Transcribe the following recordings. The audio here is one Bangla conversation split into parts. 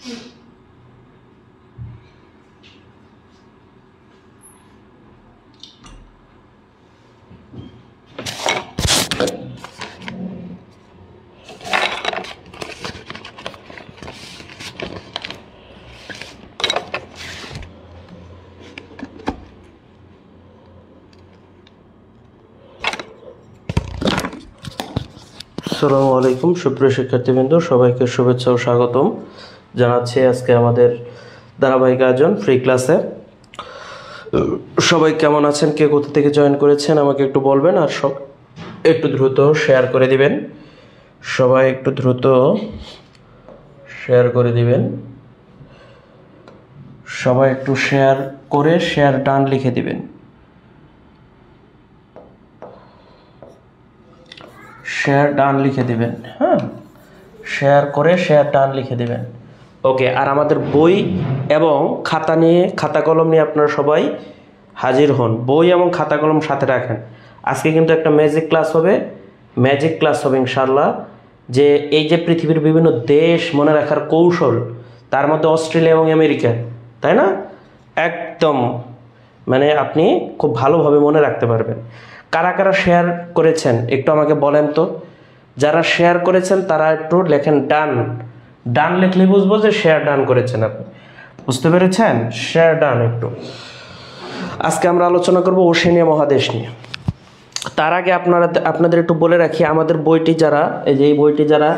আসসালামু আলাইকুম সুপ্রিয় শিক্ষার্থীবৃন্দ, সবাইকে শুভেচ্ছা ও স্বাগতম জানাচ্ছি আজকে আমাদের ধারাবাহিক আয়োজন ফ্রি ক্লাসে। সবাই কেমন আছেন, কে কোথা থেকে জয়েন করেছেন আমাকে একটু বলবেন, আর সব একটু দ্রুত শেয়ার করে দিবেন। সবাই একটু দ্রুত শেয়ার করে দিবেন। সবাই একটু শেয়ার করে শেয়ার ডান লিখে দিবেন। শেয়ার ডান লিখে দিবেন। হ্যাঁ, শেয়ার করে শেয়ার ডান লিখে দিবেন। ওকে, আর আমাদের বই এবং খাতা নিয়ে, খাতা কলম নিয়ে আপনারা সবাই হাজির হন। বই এবং খাতা কলম সাথে রাখেন। আজকে কিন্তু একটা ম্যাজিক ক্লাস হবে, ইনশাআল্লাহ। যে এই যে পৃথিবীর বিভিন্ন দেশ মনে রাখার কৌশল, তার মধ্যে অস্ট্রেলিয়া এবং আমেরিকা, তাই না? একদম মানে আপনি খুব ভালোভাবে মনে রাখতে পারবেন। কারা কারা শেয়ার করেছেন একটু আমাকে বলেন তো। যারা শেয়ার করেছেন তারা একটু লেখেন ডান। ডান লিখলে বুঝবো যে শেয়ার ডান করেছেন আপনি। বুঝতে পেরেছেন? Share done. একটু আজকে আমরা আলোচনা করব ওশেনিয়া মহাদেশ নিয়ে। তার আগে আপনাদের একটু বলে রাখি, আমাদের বইটি যারা, এই বইটি যারা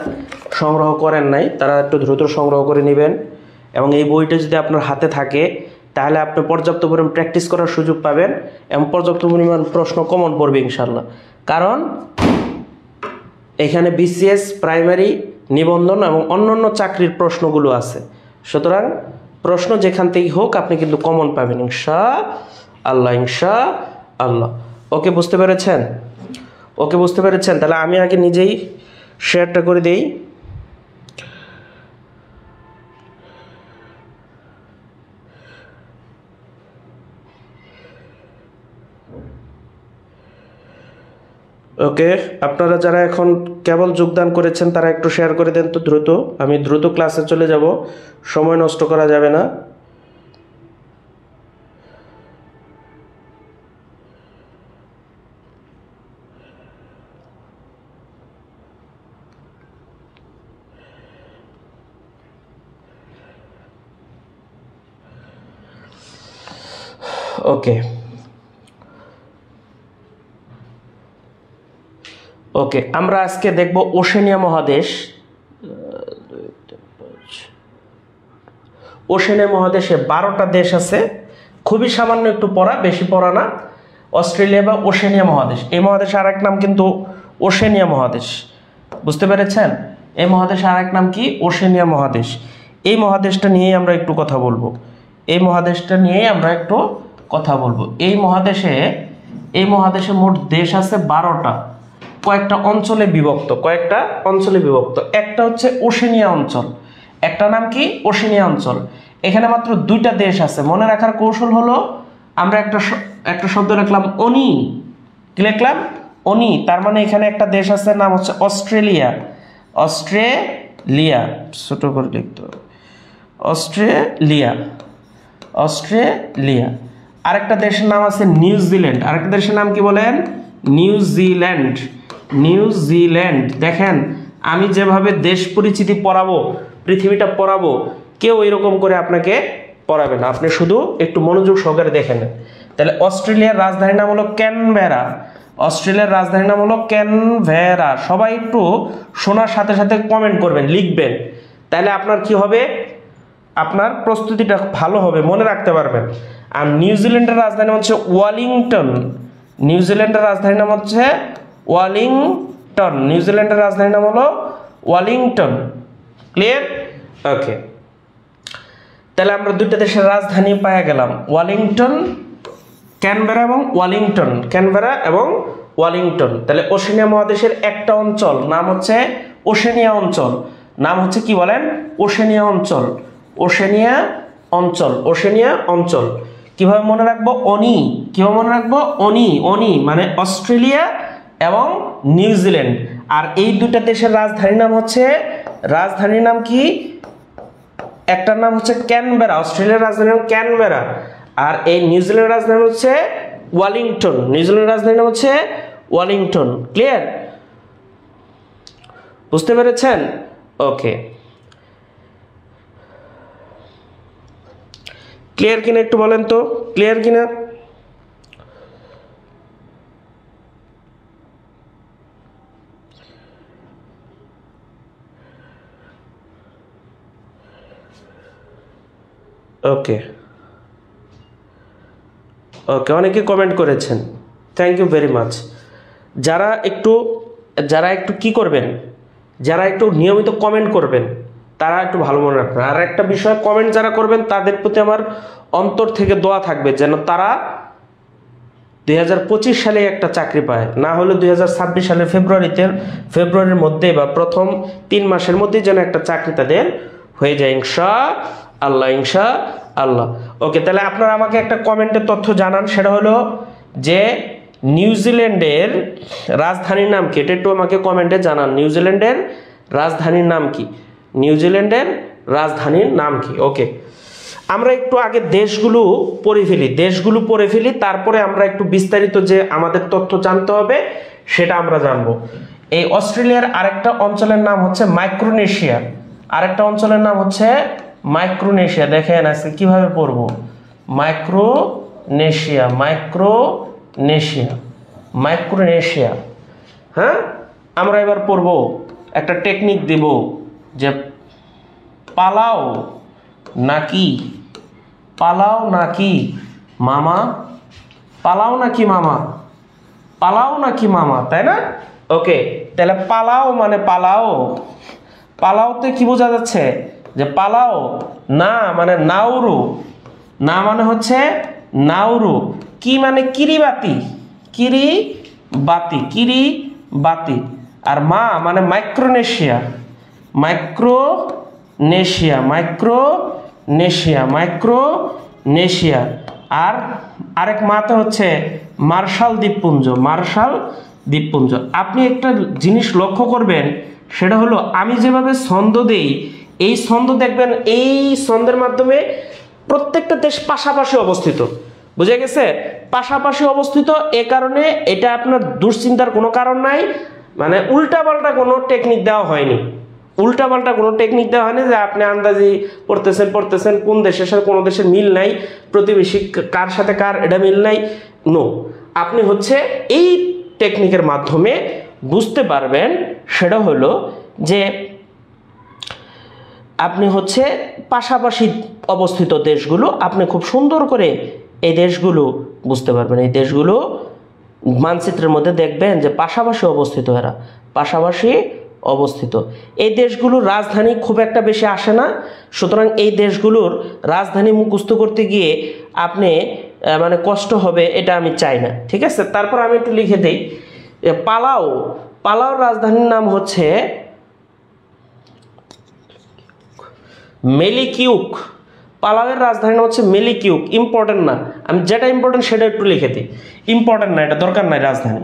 সংগ্রহ করেন নাই তারা একটু দ্রুত সংগ্রহ করে নেবেন। এবং এই বইটা যদি আপনার হাতে থাকে তাহলে আপনি পর্যাপ্ত পরিমাণ প্র্যাকটিস করার সুযোগ পাবেন এবং পর্যাপ্ত পরিমাণ প্রশ্ন কমন পড়বে ইনশাল্লাহ। কারণ এখানে বিসিএস, প্রাইমারি, নিবন্ধন এবং অন্যান্য চাকরির প্রশ্নগুলো আছে। সুতরাং প্রশ্ন যেখান থেকেই হোক আপনি কিন্তু কমন পাবেন ইনশাআল্লাহ। ওকে, বুঝতে পেরেছেন? তাহলে আমি আগে নিজেই শেয়ারটা করে দেই। ওকে, আপনারা যারা এখন কেবল যোগদান করেছেন তারা একটু শেয়ার করে দেন তো দ্রুত। আমি দ্রুত ক্লাসে চলে যাব, সময় নষ্ট করা যাবে না। ওকে, আমরা আজকে দেখব ওশেনিয়া মহাদেশ। ওশেনিয়া মহাদেশে 12টা দেশ আছে। খুবই সামান্য একটু পড়া, বেশি পড়া না। অস্ট্রেলিয়া বা ওশেনিয়া মহাদেশ, এই মহাদেশের আরেক নাম কিন্তু ওশেনিয়া মহাদেশ। বুঝতে পেরেছেন? এই মহাদেশের আরেক নাম কি? ওশেনিয়া মহাদেশ। এই মহাদেশটা নিয়েই আমরা একটু কথা বলবো। এই মহাদেশে মোট দেশ আছে 12টা। কয়েকটা অঞ্চলে বিভক্ত। একটা হচ্ছে ওশেনিয়া অঞ্চল। একটা নাম কি? ওশেনিয়া অঞ্চল। এখানে মাত্র 2টা দেশ আছে। মনে রাখার কৌশল হলো, আমরা একটা শব্দ লিখলাম অনি। কি লিখলাম? অনি। তার মানে এখানে একটা দেশ আছে, নাম হচ্ছে অস্ট্রেলিয়া। ছোট করে লিখতে হবে, অস্ট্রেলিয়া। আরেকটা দেশের নাম আছে নিউজিল্যান্ড। আরেকটা দেশের নাম কি বলেন? নিউজিল্যান্ড। দেখেন, আমি যেভাবে দেশ পরিচিতি পড়াবো, পৃথিবীটা পড়াবো, কেউ এরকম করে আপনাকে পড়াবে না। আপনি শুধু একটু মনোযোগ সহকারে দেখেন। তাহলে অস্ট্রেলিয়ার রাজধানীর নাম হলো ক্যানবেরা। সবাই একটু শোনার সাথে সাথে কমেন্ট করবেন, লিখবেন। তাহলে আপনার কি হবে? আপনার প্রস্তুতিটা ভালো হবে, মনে রাখতে পারবেন। আর নিউজিল্যান্ডের রাজধানী হচ্ছে ওয়েলিংটন। ক্লিয়ার? ওকে, তাহলে আমরা 2টা দেশের রাজধানী পাওয়া গেলাম, ক্যানবেরা এবং ওয়েলিংটন। তাহলে ওশেনিয়া মহাদেশের একটা অঞ্চল নাম হচ্ছে ওশেনিয়া অঞ্চল। কি বলেন? ওশেনিয়া অঞ্চল। কিভাবে মনে রাখবো? অনি মানে অস্ট্রেলিয়া এবং নিউজিল্যান্ড। আর এই 2টা দেশের রাজধানীর নাম কি? একটার নাম হচ্ছে ক্যানবেরা, অস্ট্রেলিয়ার রাজধানী নাম ক্যানবেরা, আর এই নিউজিল্যান্ডের রাজধানী হচ্ছে ওয়েলিংটন। নিউজিল্যান্ডের রাজধানী নাম হচ্ছে ওয়েলিংটন। ক্লিয়ার? বুঝতে পেরেছেন? ওকে, ক্লিয়ার কিনা একটু বলেন তো, ক্লিয়ার কিনা? ওকে ওকে, অনেকে কমেন্ট করেছেন, থ্যাংক ইউ ভেরি মাচ। যারা একটু কি করবেন, যারা একটু নিয়মিত কমেন্ট করবেন তারা একটু ভালো মনে রাখবেন। আর একটা বিষয়, কমেন্ট যারা করবেন তাদের প্রতি আমার অন্তর থেকে দোয়া থাকবে যেন তারা 2025 সালে একটা চাকরি পায়, না হলে 2026 সালের ফেব্রুয়ারির মধ্যে বা প্রথম 3 মাসের মধ্যে যেন একটা চাকরি তাদের হয়ে যায়, ইনশাআল্লাহ, ইনশাআল্লাহ। ওকে, তাহলে আপনারা আমাকে একটা কমেন্টের তথ্য জানান, সেটা হলো যে নিউজিল্যান্ডের রাজধানীর নাম কি? এটা একটু আমাকে কমেন্টে জানান, নিউজিল্যান্ডের রাজধানীর নাম কি? নিউজিল্যান্ডের রাজধানীর নাম কি? ওকে, আমরা একটু আগে দেশগুলো পড়ে ফেলি, তারপরে আমরা একটু বিস্তারিত যে আমাদের তথ্য জানতে হবে সেটা আমরা জানবো। এই অস্ট্রেলিয়ার আরেকটা অঞ্চলের নাম হচ্ছে মাইক্রোনেশিয়া, আরেকটা অঞ্চলের নাম হচ্ছে মাইক্রোনেশিয়া। দেখেন আজকে কিভাবে পড়বো, মাইক্রোনেশিয়া। হ্যাঁ, আমরা এবার পড়বো, একটা টেকনিক দিব যে পালাও নাকি মামা, পালাও নাকি মামা, তাই না? ওকে, তাহলে পালাও মানে পালাওতে কি বোঝা যাচ্ছে? যে পালাও না মানে নাউরু, না মানে হচ্ছে নাউরু, কি মানে কিরিবাতি, আর মা মানে মাইক্রোনেশিয়া, আর আরেক মাতে হচ্ছে মার্শাল দ্বীপপুঞ্জ। আপনি একটা জিনিস লক্ষ্য করবেন, সেটা হলো আমি যেভাবে ছন্দ দেই, এই ছন্দ দেখবেন, এই ছন্দের মাধ্যমে প্রত্যেকটা দেশ পাশাপাশি অবস্থিত, বুঝে গেছে? পাশাপাশি অবস্থিত, এ কারণে এটা আপনার দুশ্চিন্তার কোনো কারণ নাই। মানে উল্টাপাল্টা কোনো টেকনিক দেওয়া হয়নি, যে আপনি আন্দাজি পড়তেছেন কোন দেশের সাথে কোনো দেশের মিল নাই, প্রতিবেশী কার সাথে কার এটা মিল নাই। নো, আপনি হচ্ছে এই টেকনিকের মাধ্যমে বুঝতে পারবেন, সেটা হলো যে আপনি হচ্ছে পাশাপাশি অবস্থিত দেশগুলো আপনি খুব সুন্দর করে এই দেশগুলো বুঝতে পারবেন। এই দেশগুলো মানচিত্রের মধ্যে দেখবেন যে পাশাপাশি অবস্থিত। এই দেশগুলোর রাজধানী খুব একটা বেশি আসে না, সুতরাং এই দেশগুলোর রাজধানী মুখস্থ করতে গিয়ে আপনি মানে কষ্ট হবে, এটা আমি চাই না, ঠিক আছে? তারপর আমি একটু লিখে দিই, পালাওর রাজধানীর নাম হচ্ছে মেলিকিউক। পালাওয়ের রাজধানী হচ্ছে মেলিকিউক। ইম্পর্টেন্ট না, আমি যেটা ইম্পর্টেন্ট সেটা একটু লিখে দিই, ইম্পর্টেন্ট না, এটা দরকার নাই। রাজধানী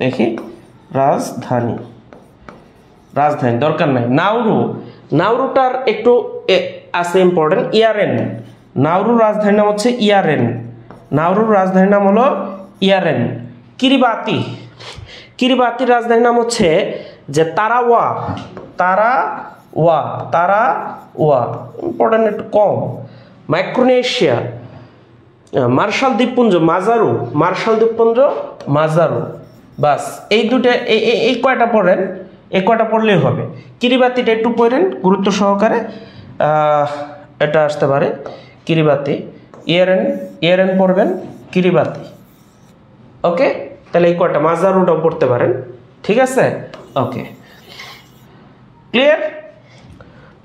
দেখি, রাজধানী দরকার নাই। নাউরুটার একটু আছে ইম্পর্টেন্ট, ইয়ারেন। নাউরুর রাজধানীর নাম হচ্ছে ইয়ারেন। কিরিবাতির রাজধানীর নাম হচ্ছে যে তারাওয়া। ইম্পর্টেন্ট একটু কম। মাইক্রোনেশিয়া, মার্শাল দ্বীপপুঞ্জ মাজারু। বাস এই দুটো, এই কয়টা পড়েন, এই কয়টা পড়লেই হবে। কিরিবাতিটা একটু পড়েন গুরুত্ব সহকারে, এটা আসতে পারে কিরিবাতি। ইয়ারেন পড়বেন, কিরিবাতি। ওকে, তাহলে এই কয়টা, মাজারুটাও পড়তে পারেন, ঠিক আছে? ওকে, ক্লিয়ার?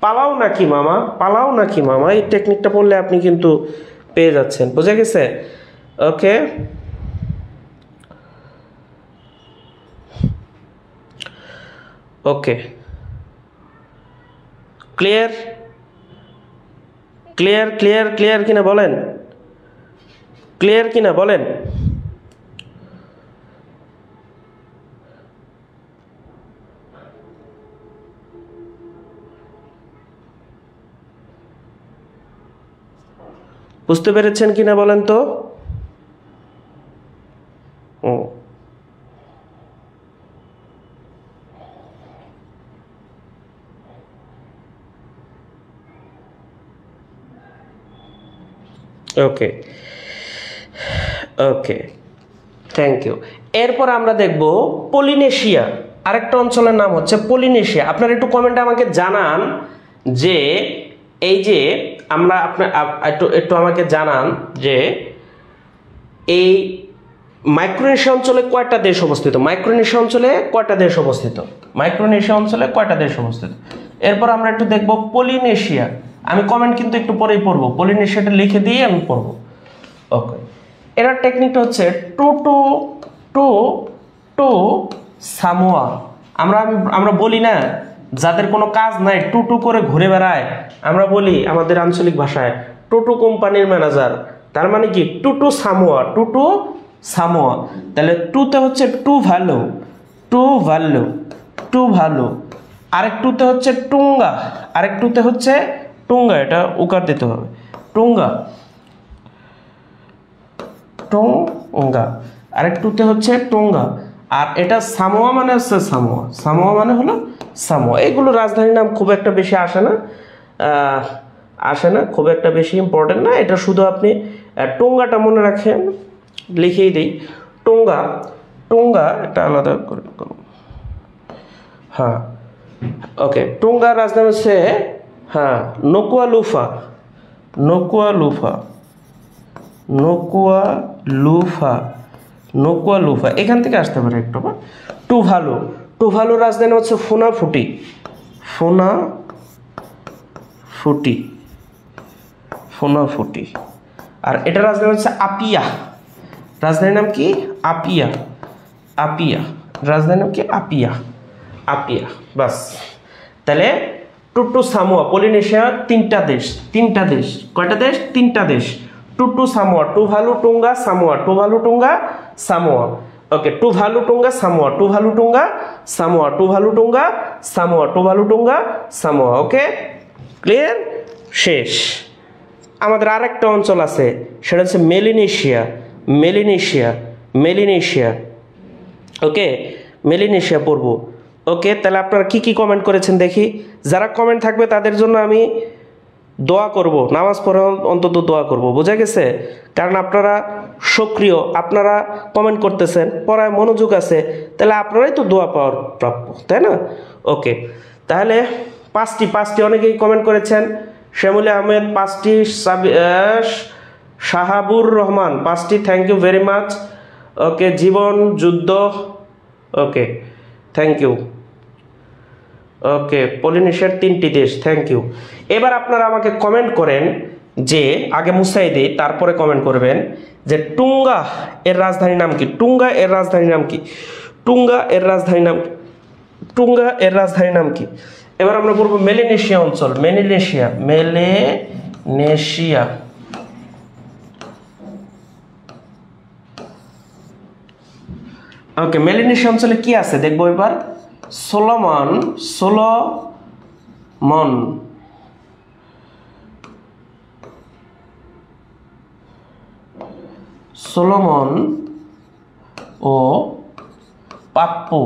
পালাও নাকি মামা, এই টেকনিকটা পড়লে আপনি কিন্তু পেয়ে যাচ্ছেন, বুঝে গেছে? ওকে, ক্লিয়ার কিনা বলেন, বুঝতে পেরেছেন কিনা বলেন তো? ওকে ওকে, থ্যাংক ইউ। এরপর আমরা দেখব পলিনেশিয়া। আরেকটা অঞ্চলের নাম হচ্ছে পলিনেশিয়া। আপনারা একটু কমেন্টে আমাকে জানান যে এই যে আমরা একটু আমাকে জানান যে এই মাইক্রোনেশিয়া অঞ্চলে কয়টা দেশ অবস্থিত? মাইক্রোনেশিয়া অঞ্চলে কয়টা দেশ অবস্থিত? মাইক্রোনেশিয়া অঞ্চলে কয়টা দেশ অবস্থিত? এরপর আমরা একটু দেখব পলিনেশিয়া। আমি কমেন্ট কিন্তু একটু পরেই পড়বো, পলিনেশিয়াটা লিখে দিয়ে আমি পড়বো। ওকে, এটার টেকনিকটা হচ্ছে টু টু টু টু সামোয়া। আমরা বলি না যাদের কোনো কাজ নাই টু টু করে ঘুরে বেড়ায়, আমরা বলি আমাদের আঞ্চলিক ভাষায় টুটু কোম্পানির ম্যানেজার। তার মানে কি টু টু সামোয়া, টু টু সামোয়া। তাহলে টুতে হচ্ছে Tuvalu, Tuvalu, Tuvalu. আরেকটুতে হচ্ছে টুঙ্গা, আরেকটুতে হচ্ছে টুঙ্গা, এটা উকার দিতে হবে, টুঙ্গা, টুঙ্গা। আরেকটুতে হচ্ছে টুঙ্গা। আর এটা সামোয়া মানে হচ্ছে সামোয়া, সামোয়া মানে হলো সামোয়া। এগুলো রাজধানীর নাম খুব একটা বেশি আসে না, খুব একটা বেশি ইম্পর্টেন্ট না। এটা শুধু আপনি টুঙ্গাটা মনে রাখেন, লিখেই দিই টুঙ্গা। টুঙ্গা এটা আলাদা করে করুন। হ্যাঁ ওকে, টুঙ্গা রাজধানী হচ্ছে হ্যাঁ নোকুয়ালুফা, নোকুয়ালুফা, নোকুয়ালুফা, নোকুয়ালুফা। এখান থেকে আসতে পারে একটু। টুভালু, টুভালু রাজধানী হচ্ছে ফুনাফুটি, ফুনাফুটি, ফুনাফুটি। আর এটা রাজধানী হচ্ছে আপিয়া, রাজধানীর নাম কি? আপিয়া, আপিয়া, রাজধানীর নাম কি? আপিয়া, আপিয়া। বাস, তাহলে টুটু সামোয়া, পলিনেশিয়া তিনটা দেশ, তিনটা দেশ। কয়টা দেশ? তিনটা দেশ। Tutu Samoa, Tuvalu, টুঙ্গা, Samoa, Tuvalu, টুঙ্গা, Samoa. ওকে, Tuvalu, টুঙ্গা, Samoa, Tuvalu, টুঙ্গা, Samoa, Tuvalu, টুঙ্গা, Samoa, Tuvalu, টুঙ্গা, Samoa. ওকে, ক্লিয়ার? শেষ। আমাদের আরেকটা অঞ্চল আছে, সেটা হচ্ছে মেলিনেশিয়া, মেলিনেশিয়া, মেলিনেশিয়া। ওকে, মেলিনেশিয়া পড়বো। ওকে, তাহলে আপনারা কি কি কমেন্ট করেছেন দেখি। যারা কমেন্ট থাকবে তাদের জন্য আমি দোয়া করব, নামাজ পড়ে অন্তত দোয়া করব, বোঝা গেছে? কারণ আপনারা সক্রিয়, আপনারা কমেন্ট করতেছেন, পড়ায় মনোযোগ আছে, তাহলে আপনারাই তো দোয়া পাওয়ার প্রাপ্য, তাই না? ওকে, তাহলে পাঁচটি অনেকেই কমেন্ট করেছেন। শ্যামলী আহমেদ 5টি, শাহাবুর রহমান 5টি, থ্যাংক ইউ ভেরি মাচ। ওকে, জীবন যুদ্ধ, ওকে থ্যাংক ইউ। ওকে, পলিনেশিয়ার 3টি দেশ, থ্যাংক ইউ। এবার আপনারা আমাকে কমেন্ট করেন যে, আগে মুছাই দিই তারপরে কমেন্ট করবেন যে টুঙ্গা এর রাজধানীর নাম কি? টুঙ্গা এর রাজধানীর নাম কি? টুঙ্গা এর রাজধানীর নাম, টুঙ্গা এর রাজধানীর নাম কি? এবার আমরা বলবো মেলিনেশিয়া অঞ্চল, মেলিনেশিয়া, মেলিনেশিয়া। ওকে, মেলিনেশিয়া অঞ্চলে কি আছে দেখবো এবার। সোলোমন, সোলোমন, সোলোমন ও পাপ্পু,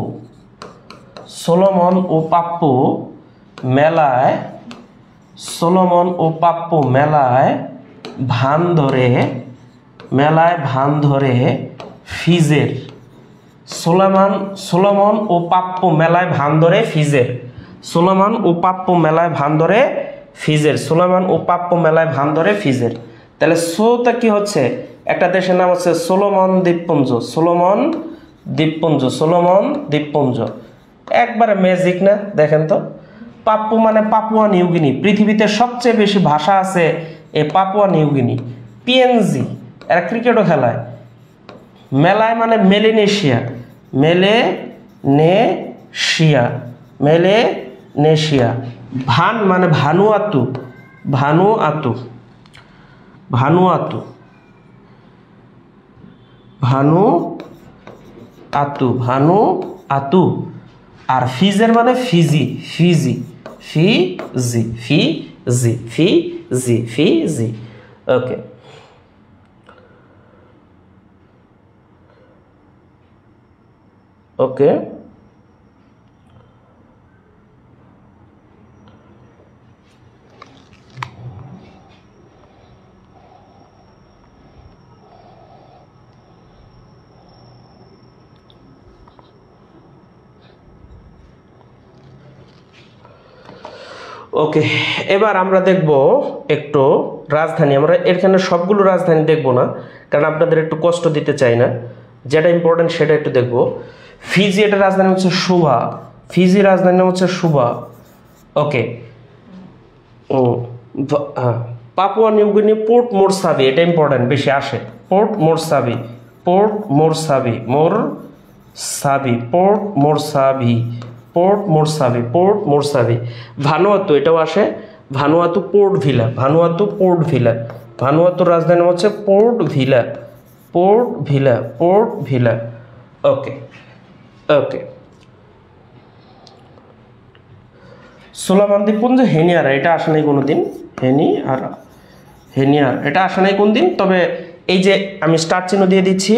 সোলোমন ও পাপ্পু মেলায়, সোলোমন ও পাপ্পু মেলায় ভান ধরে, মেলায় ভান ধরে ফিজের। সোলোমন ও পাপ্পু মেলায় ভান ধরে ফিজের, সোলোমন ও পাপ্পু মেলায় ভান ধরে ফিজের, সোলোমন ও পাপ্পু মেলায় ভান ধরে ফিজের। তাহলে সোটা কি হচ্ছে? একটা দেশের নাম হচ্ছে সোলোমন দ্বীপপুঞ্জ, সোলোমন দ্বীপপুঞ্জ, সোলোমন দ্বীপপুঞ্জ। একবারে ম্যাজিক না? দেখেন তো, পাপ্পু মানে পাপুয়া নিউগিনি। পৃথিবীতে সবচেয়ে বেশি ভাষা আছে এই পাপুয়া নিউগিনি। পিএনজি, এরা ক্রিকেটও খেলায়। মেলায় মানে মেলিনেশিয়া, মেলেনেশিয়া, মেলেনেশিয়া। ভান মানে Vanuatu, Vanuatu, Vanuatu, Vanuatu, Vanuatu. আর ফিজের মানে Fiji, Fiji, Fiji, Fiji, Fiji, Fiji. Okay, okay, okay. এবার আমরা দেখব একটু রাজধানী। আমরা এখানে সবগুলো রাজধানী দেখব না, কারণ আপনাদের একটু কষ্ট দিতে চাই না। যেটা ইম্পর্টেন্ট সেটা একটু দেখব। ফিজি, এটা রাজধানী হচ্ছে সুবা। ফিজি রাজধানী হচ্ছে Suva. Okay. Papua New Guinea Port Moresby, এটা ইম্পর্টেন্ট, বেশি আসে। Port Moresby, Port Moresby, Moresby, Port Moresby, Port Moresby, Port Moresby. Vanuatu, এটাও আসে। Vanuatu Port Vila, Vanuatu Port Vila. ভানুয়াতুর রাজধানী হচ্ছে Port Vila, Port Vila, Port Vila. Okay, okay. Solomon দ্বীপপুঞ্জ হেনিয়ারা, এটা আসে নাই কোনোদিন। হেনিয়ারা, হেনিয়ার, এটা আসে নাই কোন দিন। তবে এই যে আমি স্টার চিহ্ন দিয়ে দিচ্ছি,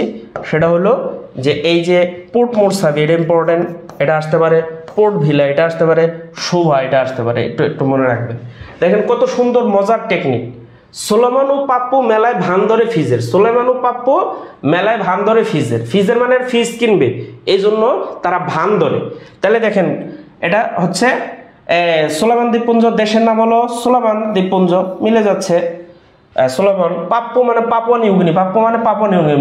সেটা হলো যে এই যে পোর্ট মোরসাবি, এটা ইম্পর্টেন্ট, এটা আসতে পারে। পোর্ট ভিলা, এটা আসতে পারে। শোভা, এটা আসতে পারে। একটু একটু মনে রাখবেন। দেখেন কত সুন্দর মজার টেকনিক। সোলেমানু পাপ্পু মেলায় ভান ধরে ফিজের, সোলেমানু পাপ্পু মেলায় ভান ধরে ফিজের। ফিজের মানে ফিজ কিনবে, এই জন্য তারা ভান ধরে। তাহলে দেখেন এটা হচ্ছে সোলেমান দ্বীপপুঞ্জ, দেশের নাম হলো সোলেমান দ্বীপপুঞ্জ, মিলে যাচ্ছে। সোলেমান, পাপ্পু মানে পাপুয়া নিউগিনি, পাপ্পু মানে পাপুয়া নিউগিনি,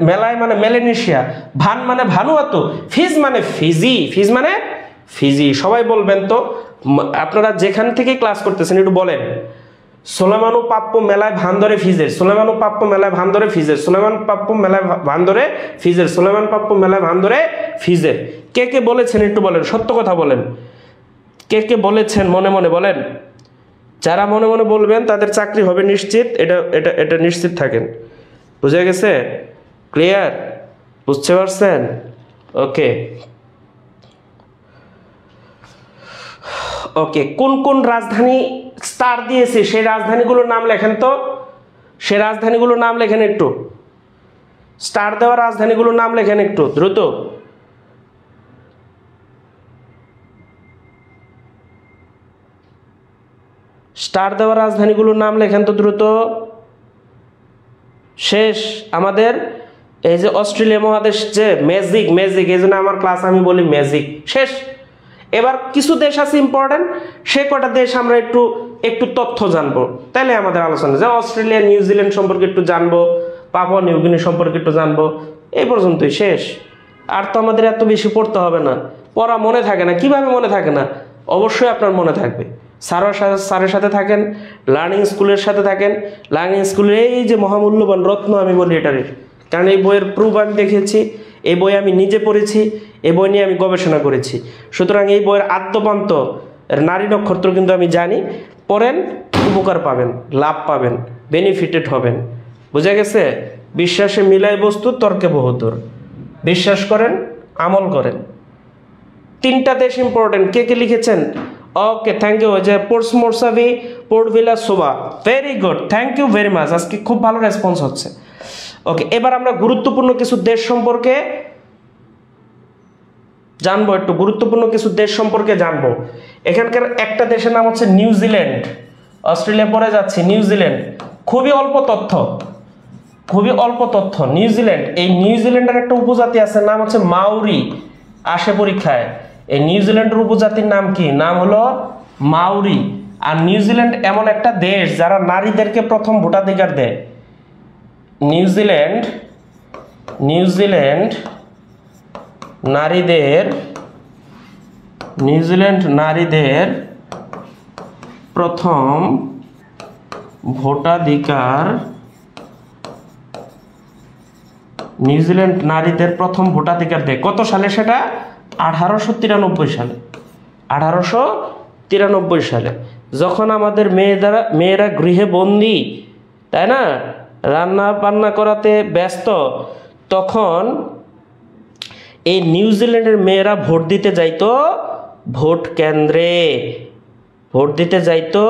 মেলায় মানে মেলেনেশিয়া, ভান মানে ভানুয়াতু, ফিজ মানে ফিজি, ফিজ মানে ফিজি। সবাই বলবেন তো, আপনারা যেখান থেকে ক্লাস করতেছেন একটু বলেন। সোলেমানু পাপ্পু মেলায় ভান ধরে ফিজের, সোলেমানু পাপ্পু মেলায় ভান ধরে ফিজের, সোলেমান পাপ্পু মেলায় ভান ধরে ফিজের, সোলেমান পাপ্পু মেলায় ভান ধরে ফিজের। কে কে বলেছেন একটু বলেন, সত্য কথা বলেন। কে কে বলেছেন মনে মনে বলেন। যারা মনে মনে বলবেন তাদের চাকরি হবে নিশ্চিত, এটা এটা এটা নিশ্চিত থাকেন। বুঝে গেছে? ক্লিয়ার? বুঝতে পারছেন? ওকে, ওকে। কোন কোন রাজধানী স্টার দিয়েছে সেই রাজধানীগুলোর নাম লেখেন তো। সেই রাজধানীগুলোর নাম লেখেন একটু। স্টার দেওয়া রাজধানীগুলোর নাম লেখেন একটু দ্রুত। স্টার দেওয়া রাজধানীগুলোর নাম লেখেন তো দ্রুত। শেষ আমাদের এই যে অস্ট্রেলিয়া মহাদেশ, যে ম্যাজিক, ম্যাজিক, এই জন্য আমার ক্লাস আমি বলি ম্যাজিক। শেষ। এবার কিছু দেশ আছে ইম্পর্টেন্ট, সে কটা দেশ আমরা একটু একটু তথ্য জানবো, তাইলে আমাদের আলোচনা। যে অস্ট্রেলিয়া, নিউজিল্যান্ড সম্পর্কে একটু জানবো, পাপুয়া নিউগিনি সম্পর্কে একটু জানবো, এই পর্যন্তই, শেষ। আর তো আমাদের এত বেশি পড়তে হবে না। পড়া মনে থাকে না, কিভাবে মনে থাকে না? অবশ্যই আপনার মনে থাকবে। স্যারের সাথে থাকেন, লার্নিং স্কুলের সাথে থাকেন। লার্নিং স্কুলের এই যে মহামূল্যবান রত্ন আমি বলি এটারে, কারণ এই বইয়ের প্রুফ আমি দেখেছি, এই বই আমি নিজে পড়েছি, এই বই নিয়ে আমি গবেষণা করেছি। সুতরাং এই বইয়ের আদ্যপান্ত নারী নক্ষত্র কিন্তু আমি জানি। পড়েন, উপকার পাবেন, লাভ পাবেন, বেনিফিটেড হবেন। বুঝা গেছে? বিশ্বাসে মিলাই বস্তু, তর্কে বহুদূর। বিশ্বাস করেন, আমল করেন। তিনটা দেশ ইম্পর্টেন্ট। কে কে লিখেছেন? Okay, thank you. যে Port Moresby, Port Vila, Suva, very good, thank you very much. আজকে খুব ভালো রেসপন্স হচ্ছে। ওকে, এবার আমরা গুরুত্বপূর্ণ কিছু দেশ সম্পর্কে জানবো, একটু গুরুত্বপূর্ণ কিছু দেশ সম্পর্কে জানবো। এখানকার একটা দেশের নাম হচ্ছে নিউজিল্যান্ড। অস্ট্রেলিয়া পরে যাচ্ছি, নিউজিল্যান্ড। খুবই অল্প তথ্য, খুবই অল্প তথ্য। নিউজিল্যান্ড, এই নিউজিল্যান্ডের একটা উপজাতি আছে, নাম হচ্ছে মাউরি, আসে পরীক্ষায়। এই নিউজিল্যান্ডের উপজাতির নাম কি? নাম হলো মাউরি। আর নিউজিল্যান্ড এমন একটা দেশ যারা নারীদেরকে প্রথম ভোটাধিকার দেয়। নিউজিল্যান্ড, নিউজিল্যান্ড নারীদের, নিউজিল্যান্ড নারীদের প্রথম ভোটাধিকার, নিউজিল্যান্ড নারীদের প্রথম ভোটাধিকার দেয়। কত সালে সেটা? 1893 সালে। 1893 সালে, যখন আমাদের মেয়েরা গৃহে বন্দী, তাই না, রান্না বান্না করাতে ব্যস্ত, তখন এই নিউজিল্যান্ডের মেয়েরা ভোট দিতে যাইতো ভোট কেন্দ্রে, ভোট দিতে যাইতো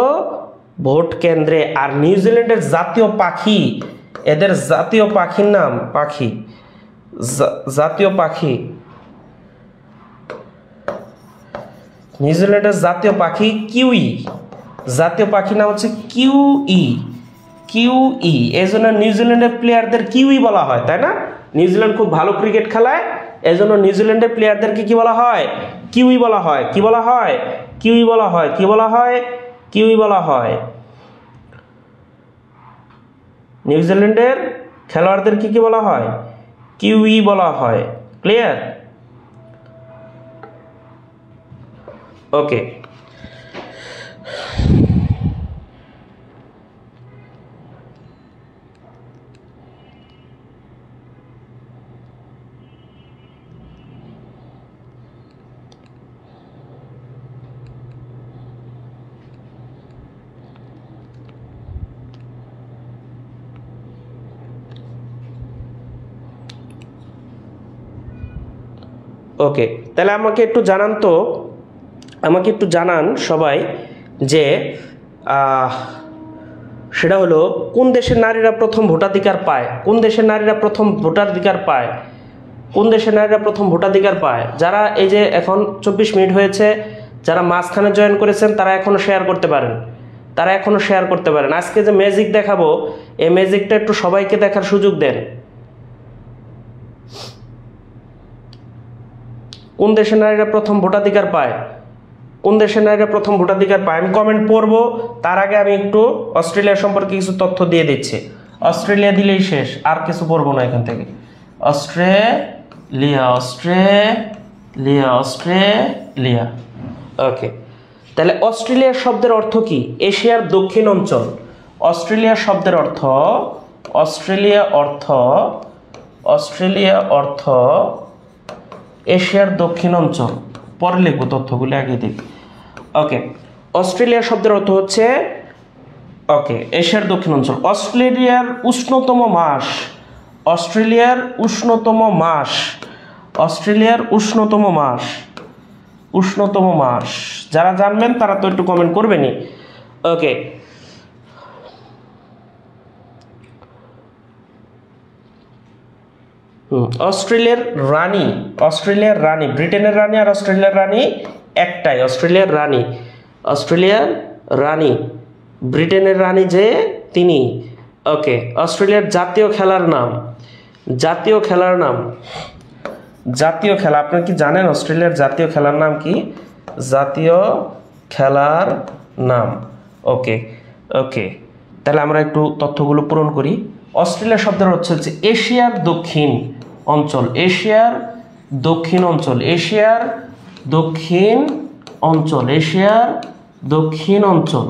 ভোট কেন্দ্রে। আর নিউজিল্যান্ডের জাতীয় পাখি, এদের জাতীয় পাখির নাম পাখি, জাতীয় পাখি নিউজিল্যান্ডের জাতীয় পাখি কিউই, জাতীয় পাখি নাম হচ্ছে কিউই, কিউই। এই জন্য নিউজিল্যান্ডের প্লেয়ারদের কিউই বলা হয়, তাই না? নিউজিল্যান্ড খুব ভালো ক্রিকেট খেলায়, এই জন্য নিউজিল্যান্ডের প্লেয়ারদেরকে কি বলা হয়? কিউই বলা হয়। কি বলা হয়? কিউই বলা হয়। কি বলা হয়? কিউই বলা হয়। নিউজিল্যান্ডের খেলোয়াড়দের কি বলা হয়? কিউই বলা হয়। ক্লিয়ার? ওকে, ওকে, তাহলে আমাকে একটু জানান তো, আমাকে একটু জানান সবাই যে সেটা হলো কোন দেশের নারীরা প্রথম ভোটাধিকার পায়? কোন দেশের নারীরা প্রথম ভোটাধিকার পায়? কোন দেশের নারীরা প্রথম ভোটাধিকার পায়? যারা এই যে এখন 24 মিনিট হয়েছে, যারা মাঝখানে জয়েন করেছেন তারা এখনো শেয়ার করতে পারেন, তারা এখনো শেয়ার করতে পারেন। আজকে যে ম্যাজিক দেখাবো, এই ম্যাজিকটা একটু সবাইকে দেখার সুযোগ দেন। কোন দেশের নারীরা প্রথম ভোটাধিকার পায়? কোন দেশের নারীরা প্রথম ভোটাধিকার পায়? আমি কমেন্ট পড়বো, তার আগে আমি একটু অস্ট্রেলিয়া সম্পর্কে কিছু তথ্য দিয়ে দিচ্ছি। অস্ট্রেলিয়া দিলেই শেষ, আর কিছু পড়বো না এখান থেকে। Australia, Australia, Australia. ওকে, তাহলে অস্ট্রেলিয়া শব্দের অর্থ কি? এশিয়ার দক্ষিণ অঞ্চল। অস্ট্রেলিয়া শব্দের অর্থ, অস্ট্রেলিয়া অর্থ, অস্ট্রেলিয়া অর্থ এশিয়ার দক্ষিণ অঞ্চল। পরে লিখবো তথ্যগুলি, আগে দেখি। ওকে, অস্ট্রেলিয়া শব্দের অর্থ হচ্ছে ওকে এশিয়ার দক্ষিণ অঞ্চল। অস্ট্রেলিয়ার উষ্ণতম মাস, অস্ট্রেলিয়ার উষ্ণতম মাস, অস্ট্রেলিয়ার উষ্ণতম মাস, উষ্ণতম মাস। যারা জানবেন তারা তো একটু কমেন্ট করবেনই। ওকে, অস্ট্রেলিয়ার রানী, অস্ট্রেলিয়ার রানী, ব্রিটেনের রানী আর অস্ট্রেলিয়ার রানী একটাই। অস্ট্রেলিয়ার রানী, অস্ট্রেলিয়ার রানী, ব্রিটেনের রানী যে তিনি। ওকে, অস্ট্রেলিয়ার জাতীয় খেলার নাম, জাতীয় খেলার নাম, জাতীয় খেলা। আপনারা কি জানেন অস্ট্রেলিয়ার জাতীয় খেলার নাম কি? জাতীয় খেলার নাম। ওকে ওকে, তাহলে আমরা একটু তথ্যগুলো পূরণ করি। অস্ট্রেলিয়া শব্দের অর্থ হচ্ছে এশিয়ার দক্ষিণ অঞ্চল, এশিয়ার দক্ষিণ অঞ্চল, এশিয়ার দক্ষিণ অঞ্চল, এশিয়ার দক্ষিণ অঞ্চল,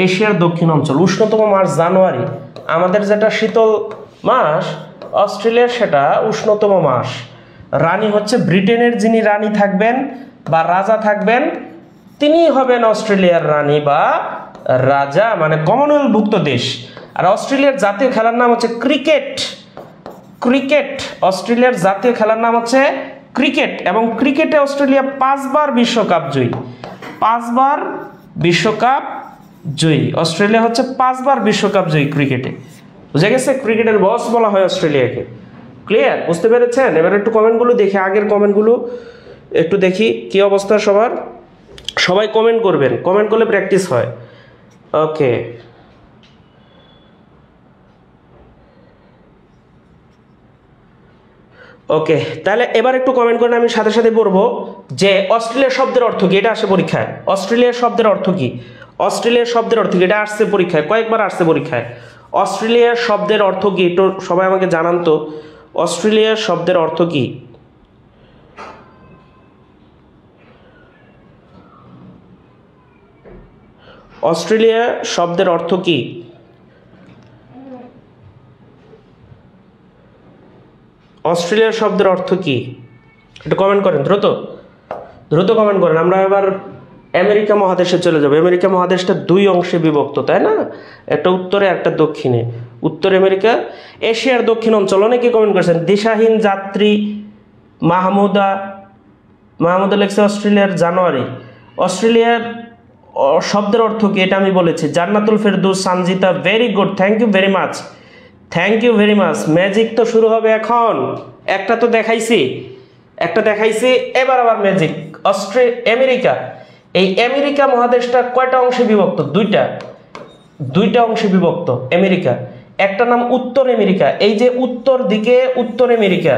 এশিয়ার দক্ষিণ অঞ্চল। উষ্ণতম মাস জানুয়ারি, আমাদের যেটা শীতল মাস, অস্ট্রেলিয়ার সেটা উষ্ণতম মাস। রানী হচ্ছে ব্রিটেনের যিনি রানী থাকবেন বা রাজা থাকবেন তিনি হবেন অস্ট্রেলিয়ার রানী বা রাজা, মানে কমনওয়েলথভুক্ত দেশ। আর অস্ট্রেলিয়ার জাতীয় খেলার নাম হচ্ছে ক্রিকেট, ক্রিকেট। অস্ট্রেলিয়ার জাতীয় খেলার নাম হচ্ছে ক্রিকেট, এবং ক্রিকেটে অস্ট্রেলিয়া 5 বার বিশ্বকাপ জয়ী, 5 বার বিশ্বকাপ জয়ী। অস্ট্রেলিয়া হচ্ছে 5 বার বিশ্বকাপ জয়ী ক্রিকেটে। বুঝা গেছে? ক্রিকেটের বস বলা হয় অস্ট্রেলিয়াকে। ক্লিয়ার? বুঝতে পেরেছেন? এবার একটু কমেন্টগুলো দেখি, আগের কমেন্টগুলো একটু দেখি কি অবস্থা সবার। সবাই কমেন্ট করবেন, কমেন্ট করলে প্র্যাকটিস হয়। ওকে, ওকে, তাহলে এবার একটু কমেন্ট করেন, আমি সাথে সাথে পড়বো যে অস্ট্রেলিয়া শব্দের অর্থ কি। এটা আসে পরীক্ষায়। অস্ট্রেলিয়া শব্দের অর্থ কি? অস্ট্রেলিয়া শব্দের অর্থ কি? এটা আসছে পরীক্ষায়, কয়েকবার আসছে পরীক্ষায়। অস্ট্রেলিয়া শব্দের অর্থ কি একটু সবাই আমাকে জানান তো। অস্ট্রেলিয়া শব্দের অর্থ কি? অস্ট্রেলিয়া শব্দের অর্থ কি? অস্ট্রেলিয়া শব্দের অর্থ কি? একটু কমেন্ট করেন, দ্রুত দ্রুত কমেন্ট করেন। আমরা এবার আমেরিকা মহাদেশে চলে যাব। আমেরিকা মহাদেশটা 2 অংশে বিভক্ত, তাই না? একটা উত্তরে একটা দক্ষিণে। উত্তর আমেরিকা, এশিয়ার দক্ষিণ অঞ্চল। অনেকে কমেন্ট করেছেন। দিশাহীন যাত্রী মাহমুদা, মাহমুদা লেখছে অস্ট্রেলিয়ার জানুয়ারি। অস্ট্রেলিয়ার শব্দের অর্থ কি? এটা আমি বলেছি। Jannatul Ferdous Sanjita, very good, thank you very much, thank you very much. Magic তো শুরু হবে এখন। একটা তো দেখাইছি, একটা দেখাইছি, এবার আবার ম্যাজিক। আমেরিকা, এই আমেরিকা মহাদেশটা কয়টা অংশে বিভক্ত? দুইটা অংশে বিভক্ত আমেরিকা। একটা নাম উত্তর আমেরিকা, এই যে উত্তর দিকে উত্তর আমেরিকা,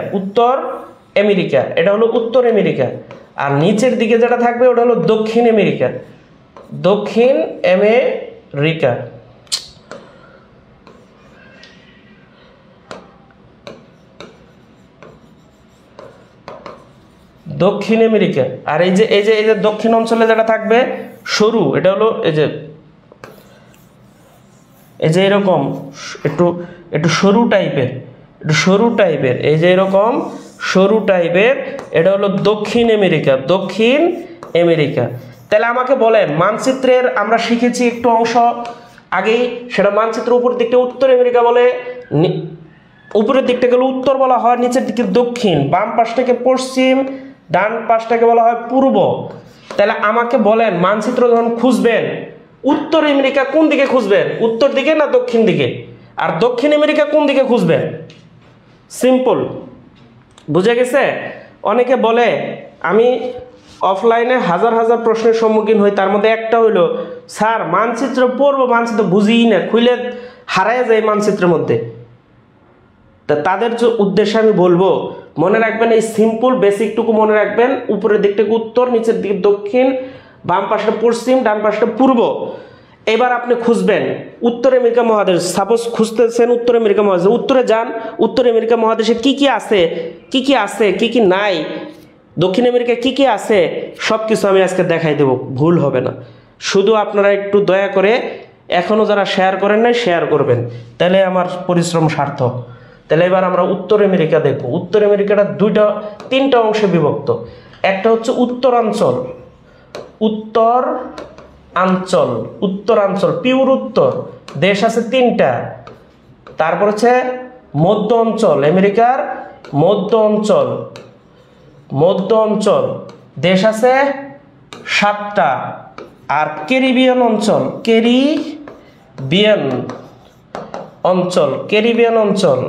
এটা হলো উত্তর আমেরিকা। আর নিচের দিকে যেটা থাকবে ওটা হলো দক্ষিণ আমেরিকা। দক্ষিণ আমেরিকা দক্ষিণ আমেরিকা। আর এই যে দক্ষিণ অঞ্চলে যেটা থাকবে সরু, এটা হলো এই যে এরকম একটু সরু টাইপের, এই যে এরকম সরু টাইপের, এটা হলো দক্ষিণ আমেরিকা। তাহলে আমাকে বলেন, মানচিত্রের আমরা শিখেছি একটু অংশ আগেই, সেটা মানচিত্র উপরের দিকটা উত্তর আমেরিকা বলে, উপরের দিকটা গেলে উত্তর বলা হয়, নিচের দিকে দক্ষিণ, বাম পাশটাকে পশ্চিম, ডান পাশটাকে বলা হয় পূর্ব। তাহলে আমাকে বলেন, মানচিত্র যখন খুঁজবেন উত্তর আমেরিকা কোন দিকে খুঁজবেন? উত্তর দিকে না দক্ষিণ দিকে? আর দক্ষিণ আমেরিকা কোন দিকে খুঁজবেন? সিম্পল, বুঝে গেছে? অনেকে বলে, আমি অফলাইনে হাজার প্রশ্নের সম্মুখীন হই, তার মধ্যে একটা হইলো, স্যার মানচিত্র পড়বো, মানচিত্র বুঝিই না, খুলে হারায় যায় মানচিত্রের মধ্যে। তা তাদের যে উদ্দেশ্যে আমি বলবো, মনে রাখবেন এই সিম্পল বেসিকটুকু মনে রাখবেন। উপরের দিকটাকে উত্তর, নিচের দিকে দক্ষিণ, বাম পাশটা পশ্চিম, ডান পাশটা পূর্ব। এবার আপনি খুঁজবেন উত্তর আমেরিকা মহাদেশ, সাপোজ খুঁজতেছেন উত্তর আমেরিকা মহাদেশ, উত্তরে যান, উত্তর আমেরিকা মহাদেশে কি কি আছে, কি কি নাই, দক্ষিণ আমেরিকা কি আছে, সব কিছু আমি আজকে দেখাই দেব, ভুল হবে না। শুধু আপনারা একটু দয়া করে, এখনো যারা শেয়ার করেন নাই শেয়ার করবেন, তাহলে আমার পরিশ্রম সার্থক। তাহলে এবার আমরা উত্তর আমেরিকা দেখব। উত্তর আমেরিকাটা তিনটা অংশে বিভক্ত। একটা হচ্ছে উত্তরাঞ্চল, পিওর উত্তর, দেশ আছে 3টা। তারপর হচ্ছে মধ্য অঞ্চল, আমেরিকার মধ্য অঞ্চল, দেশ আছে 7টা। আর ক্যারিবিয়ান অঞ্চল,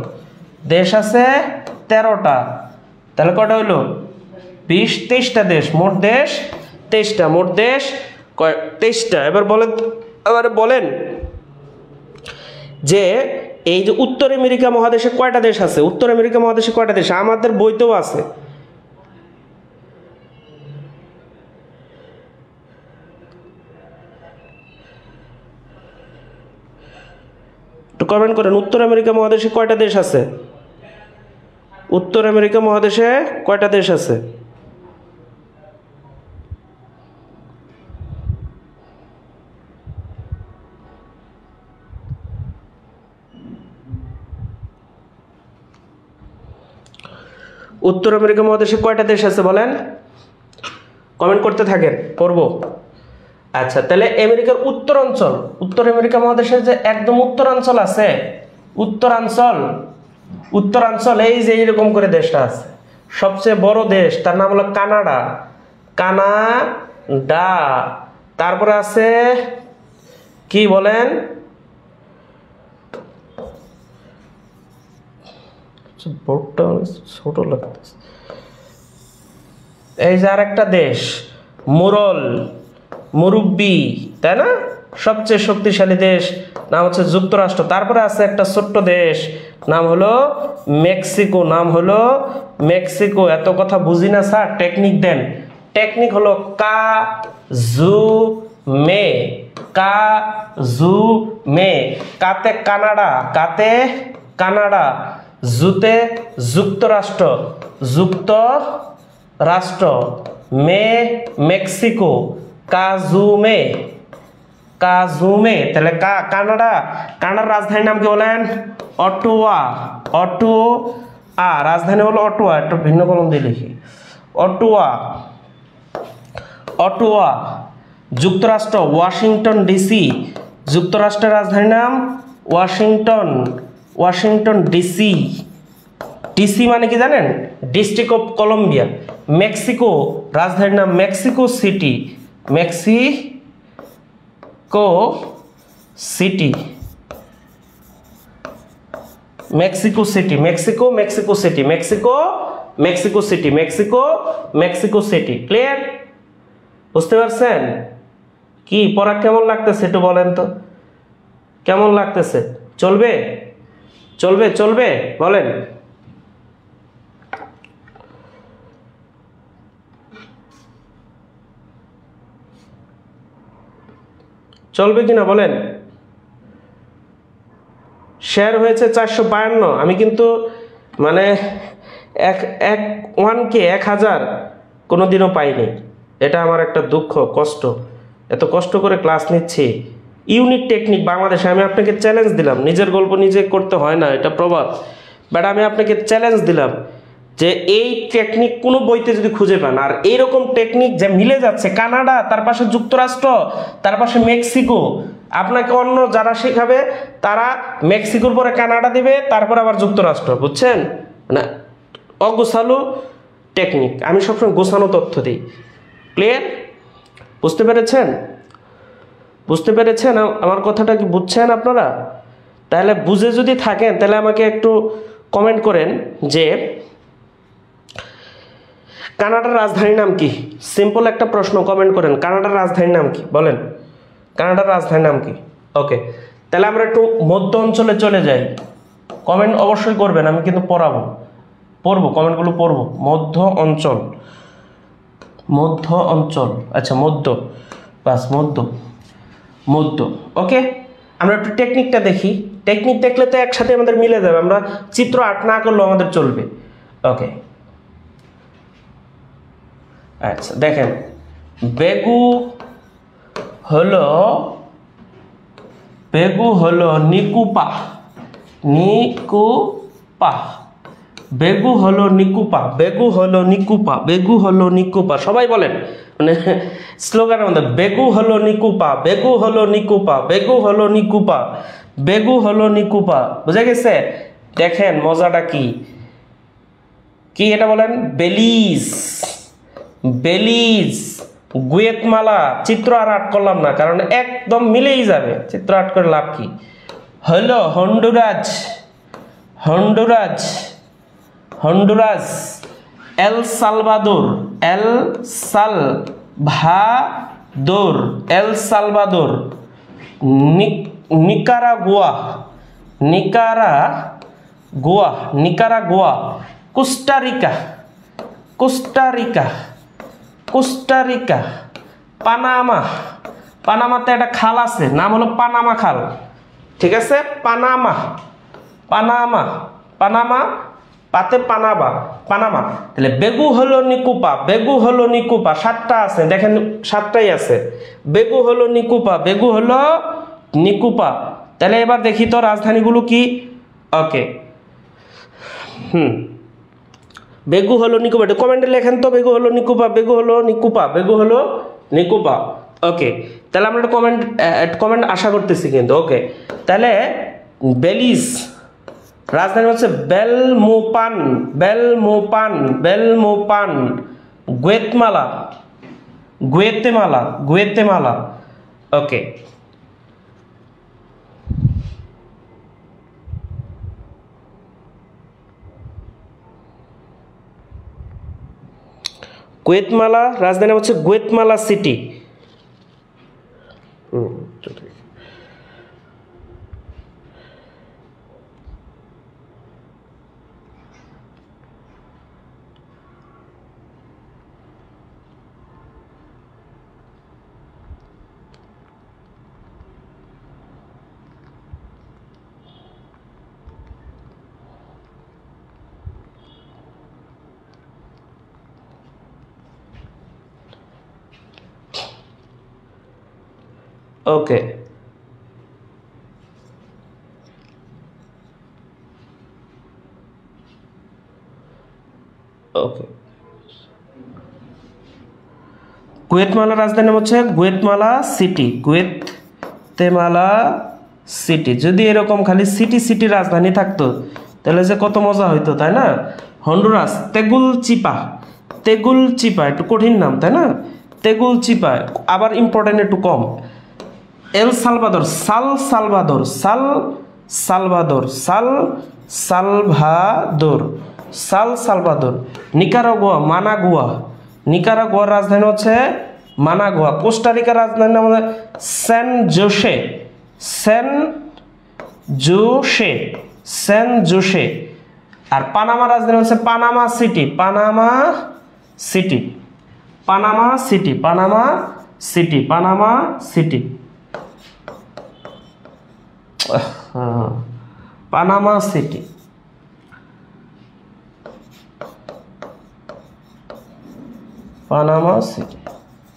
দেশ আছে 13টা। তাহলে কটা হইলো? 23টা দেশ, মোট দেশ 23টা। এবার বলেন যে এই যে উত্তর আমেরিকা মহাদেশে কয়টা দেশ আছে? আমাদের বইতেও আছে। একটু কমেন্ট করেন, উত্তর আমেরিকা মহাদেশে কয়টা দেশ আছে? উত্তর আমেরিকা মহাদেশে কয়টা দেশ আছে? উত্তর আমেরিকা মহাদেশে কয়টা দেশ আছে বলেন? কমেন্ট করতে থাকেন, পড়বো। আচ্ছা, তাহলে আমেরিকার উত্তর আমেরিকা মহাদেশের যে একদম উত্তরাঞ্চল আছে, উত্তরাঞ্চল এই যে এরকম করে দেশটা আছে, সবচেয়ে বড় দেশ, তার নাম হলো কানাডা। তারপরে আছে কি বলেন? ছোট লাগতেছে। এই যে আর একটা দেশ, মুরব্বি, তাই না? সবচেয়ে শক্তিশালী দেশ নাম হচ্ছে যুক্তরাষ্ট্র। তারপরে আছে একটা ছোট্ট দেশ, নাম হলো মেক্সিকো। এত কথা বুঝি না স্যার, টেকনিক দেন। টেকনিক হলো কাজুমে। কাতে কানাডা, জুতে যুক্তরাষ্ট্র, মেক্সিকো, কাজুমে। তাহলে কানাডার রাজধানীর নাম কি বলেন? অটোয়া। রাজধানী হলো অটোয়া। একটু ভিন্ন কলম দিয়ে লিখি, অটোয়া। যুক্তরাষ্ট্র ওয়াশিংটন ডিসি। যুক্তরাষ্ট্রের রাজধানীর নাম ওয়াশিংটন ডিসি। ডিসি মানে কি জানেন? District of Colombia. মেক্সিকো রাজধানীর নাম Mexico city. Mexico city. Clear? বুঝতে পারছেন? কি পড়া কেমন লাগতেছে একটু বলেন তো, কেমন লাগতেছে? চলবে চলবে চলবে বলেন। চলবে কিনা বলেন। শেয়ার হয়েছে 452। আমি কিন্তু মানে 1000 কোনোদিনও পাইনি। এটা আমার একটা দুঃখ, কষ্ট। এত কষ্ট করে ক্লাস নিচ্ছি, ইউনিক টেকনিক বাংলাদেশে। আমি আপনাকে চ্যালেঞ্জ দিলাম, নিজের গল্প নিজে করতে হয় না, এটা প্রবাদ। বাট আমি আপনাকে চ্যালেঞ্জ দিলাম যে এই টেকনিক কোনো বইতে যদি খুঁজে পান, আর এইরকম টেকনিক যে মিলে যাচ্ছে, কানাডা, তার পাশে যুক্তরাষ্ট্র, তার পাশে মেক্সিকো, আপনাকে অন্য যারা শেখাবে তারা মেক্সিকোর পরে কানাডা দিবে, তারপর আবার যুক্তরাষ্ট্র, বুঝছেন? মানে অগোছালো টেকনিক। আমি সবসময় গোছানো তথ্য দিই। ক্লিয়ার? বুঝতে পেরেছেন? বুঝতে পেরেছেন আমার কথাটা? কি বুঝছেন আপনারা? তাহলে বুঝে যদি থাকেন তাহলে আমাকে একটু কমেন্ট করেন যে কানাডার রাজধানীর নাম কি? সিম্পল একটা প্রশ্ন কমেন্ট করেন, কানাডার রাজধানীর নাম কি বলেন? কানাডার রাজধানীর নাম কি? ওকে, তাহলে আমরা একটু মধ্য অঞ্চলে চলে যাই। কমেন্ট অবশ্যই করবেন, আমি কিন্তু পড়বো কমেন্টগুলো পড়বো। মধ্য অঞ্চল, মধ্য অঞ্চল, আচ্ছা মধ্য, বাস মধ্য। ওকে, আমরা একটু টেকনিকটা দেখি। টেকনিক দেখলে তো একসাথে আমাদের মিলে যাবে, আমরা চিত্র আর্ট না করলেও আমাদের চলবে। ওকে, আচ্ছা দেখেন, বেগু হলো নিকুপা। বেগু হলো নিকুপা। সবাই বলেন, মানে স্লোগানের মধ্যে, বেগু হলো নিকুপা। বুঝা গেছে? দেখেন মজাটা কি এটা বলেন। বেলিজ, গুয়েতমালা। চিত্র আর আর্ট করলাম না, কারণ একদম মিলেই যাবে, চিত্র আর্ট করে লাভ কি। হলো Honduras, El Salvador, Nicaragua, Costa Rica, পানামাতে একটা খাল আছে, নাম হলো পানামা খাল। ঠিক আছে, পানামা, পাতে পানামা। তাহলে বেগু হলো নিকুপা, 7টা আছে, দেখেন 7টাই আছে। বেগু হলো নিকুপা। তাহলে এবার দেখি তো রাজধানীগুলো কি। ওকে, বেগু হলো নিকুপা, একটু কমেন্টে লেখেন তো, বেগু হলো নিকুপা। ওকে, তাহলে আমরা একটা কমেন্ট আশা করতেছি কিন্তু। ওকে, তাহলে বেলিজ রাজধানী হচ্ছে বেলমোপান। গুয়েতেমালা। ওকে, গুয়েতমালা রাজধানী হচ্ছে গুয়েতমালা সিটি। ওকে, গুয়েতমালা রাজধানী হচ্ছে গুয়েতমালা সিটি। যদি এরকম খালি সিটি রাজধানী থাকতো তাহলে যে কত মজা হইতো, তাই না? হন্ডুরাস, তেগুলচিপা, একটু কঠিন নাম, তাই না? তেগুলচিপা, আবার ইম্পর্টেন্ট একটু কম। El Salvador, Salvador. নিকারাগুয়ার রাজধানী হচ্ছে মানাগুয়া। কোস্টারিকার রাজধানীর নাম হচ্ছে San Jose, San Jose, San Jose. আর পানামা রাজধানী হচ্ছে Panama City, Panama City, Panama City, Panama City, Panama City, Panama City. Panama City.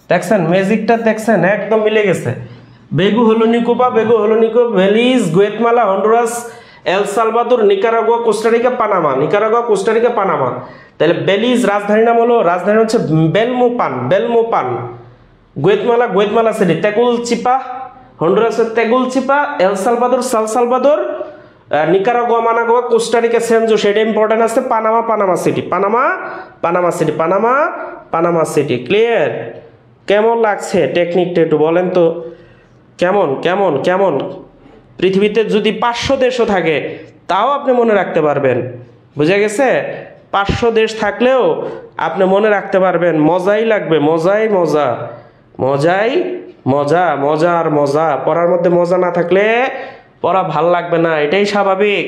দেখছেন ম্যাজিকটা, দেখছেন একদম মিলে গেছে। বেগু হলো নিকোবা, বেগু হলো নিকো, Belize, Guatemala, Honduras, El Salvador, Nicaragua, Costa Rica, Panama, Nicaragua, Costa Rica, Panama. তাহলে বেলিজ রাজধানীর নাম হলো, রাজধানী হচ্ছে Belmopan, Belmopan. Guatemala, Guatemala City. Tegucigalpa, হন্ডুরাসের Tegucigalpa, El Salvador, San Salvador, Nicaragua, Managua, Costa Rica, San Jose. এটা ইম্পর্টেন্ট আছে। Panama, Panama City, Panama, Panama City, Panama, Panama City. Clear? কেমন লাগছে টেকনিকটা একটু বলেন তো, কেমন কেমন কেমন? পৃথিবীতে যদি 500 দেশও থাকে তাও আপনি মনে রাখতে পারবেন। বুঝে গেছে? 500 দেশ থাকলেও আপনি মনে রাখতে পারবেন। মজাই লাগবে, মজাই মজা, মজাই মজা, মজা আর মজা। পড়ার মধ্যে মজা না থাকলে পড়া ভাল লাগবে না, এটাই স্বাভাবিক।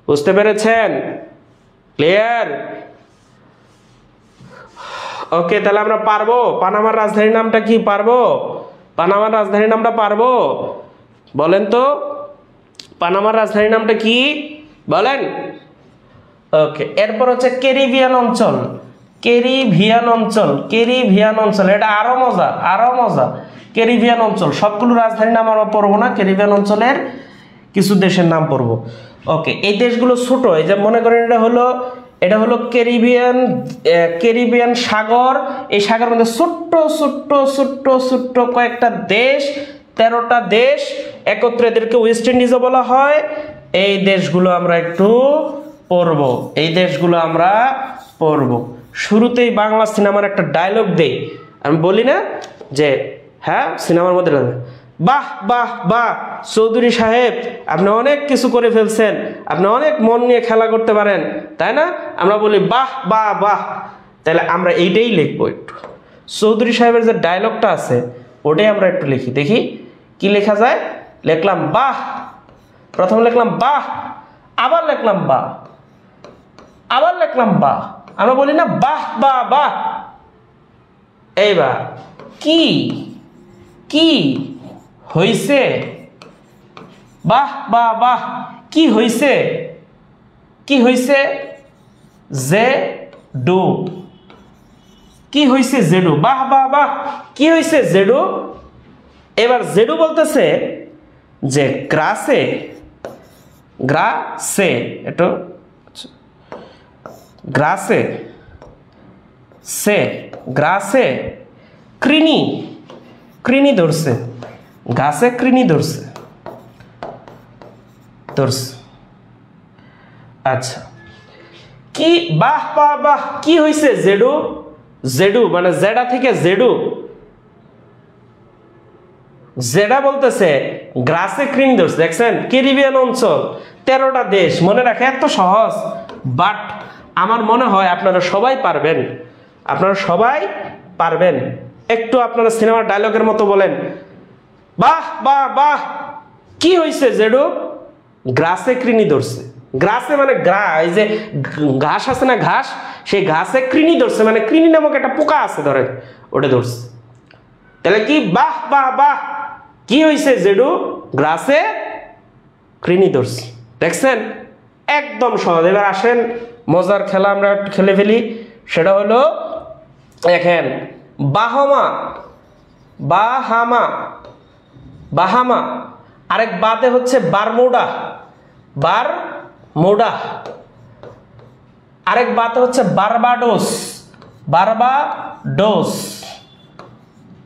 বুঝতে পেরেছেন? ক্লিয়ার? ওকে, তাহলে আমরা পারবো। পানামার রাজধানীর নামটা কি পারবো? পানামার রাজধানীর নামটা পারবো? বলেন তো, পানামার রাজধানীর নামটা কি বলেন? ওকে, এরপর হচ্ছে ক্যারিবিয়ান অঞ্চল। ক্যারিবিয়ান অঞ্চল, ক্যারিবিয়ান অঞ্চল, এটা আরো মজা, আরো মজা। ক্যারিবিয়ান অঞ্চল, সবগুলো রাজধানীর নাম আমরা পড়বো না, ক্যারিবিয়ান অঞ্চলের কিছু দেশের নাম পড়বো। ওকে, এই দেশগুলো ছোট। এই যে মনে করেন এটা হলো ক্যারিবিয়ান, ক্যারিবিয়ান সাগর। এই সাগরের মধ্যে ছোট্ট ছোট্ট ছোট্ট ছোট্ট কয়েকটা দেশ, 13টা দেশ একত্রে, এদেরকে ওয়েস্ট ইন্ডিজও বলা হয়। এই দেশগুলো আমরা একটু পড়ব, এই দেশগুলো আমরা পড়ব। শুরুতেই বাংলা সিনেমার একটা ডায়লগ দেই, আমি বলি না যে হ্যাঁ সিনেমার মধ্যে, বাহ বাহ বাহ চৌধুরী সাহেব, আপনি অনেক কিছু করে ফেলছেন, আপনি অনেক মন নিয়ে খেলা করতে পারেন, তাই না? আমরা বলি বাহ বাহ বাহ। তাহলে আমরা এইটাই লিখবো একটু। চৌধুরী সাহেবের যে ডায়লগটা আছে ওটাই আমরা একটু লিখি, দেখি কি লেখা যায়। লিখলাম বাহ, প্রথমে লিখলাম বাহ, আবার লিখলাম বাহ, আবার লিখলাম বাহ। আমরা বলি না বাহ বাহ বাহ। এইবার কি কি হইছে? বাহ বাহ বাহ, কি হইছে? কি হইছে? J do. কি হইছে? জেডু। বাহ বাহ বাহ, কি হইছে? জেডু। এবার জেডু বলতেছে যে গ্রাসে, গ্রাসে, একটু গ্রাসে, সে গ্রাসে কৃণি, কৃণি ধরছে, গাছে কৃণি ধরছে, ধরছে। আচ্ছা, কি বাহ বাহ বাহ, কি হইছে? জেডু। জেডু মানে জেডা থেকে জেডু। জেডা বলতেছে গ্রাসে কৃণি ধরছে। দেখছেন, ক্যারিবিয়ান অঞ্চল, 13টা দেশ। মনে রাখে এত সহজ, বাট আমার মনে হয় আপনারা সবাই পারবেন, আপনারা সবাই পারবেন। একটু আপনারা সিনেমার ডায়লগের মতো বলেন, বাহ বাহ বাহ, কি হইছে? জেডু গ্রাসে কৃণি ধরছে। গ্রাসে মানে এই যে ঘাস আছে না, ঘাস, সেই ঘাসে কৃণি ধরছে, মানে কৃণি নামক একটা পোকা আছে, ধরেন ওটা ধরছে। তাহলে কি বাহ বাহ বাহ, কি হইছে? জেডু গ্রাসে কৃণি ধরছে। দেখছেন, একদম সহজ। এবার আসেন মজার খেলা আমরা খেলে ফেলি। সেটা হলো দেখেন, বাহামা, বাহামা, বাহামা। আরেক বাদে হচ্ছে বারমুডা, বারমুডা। আরেক বাদে হচ্ছে বারবাডোস, বারবাডোস।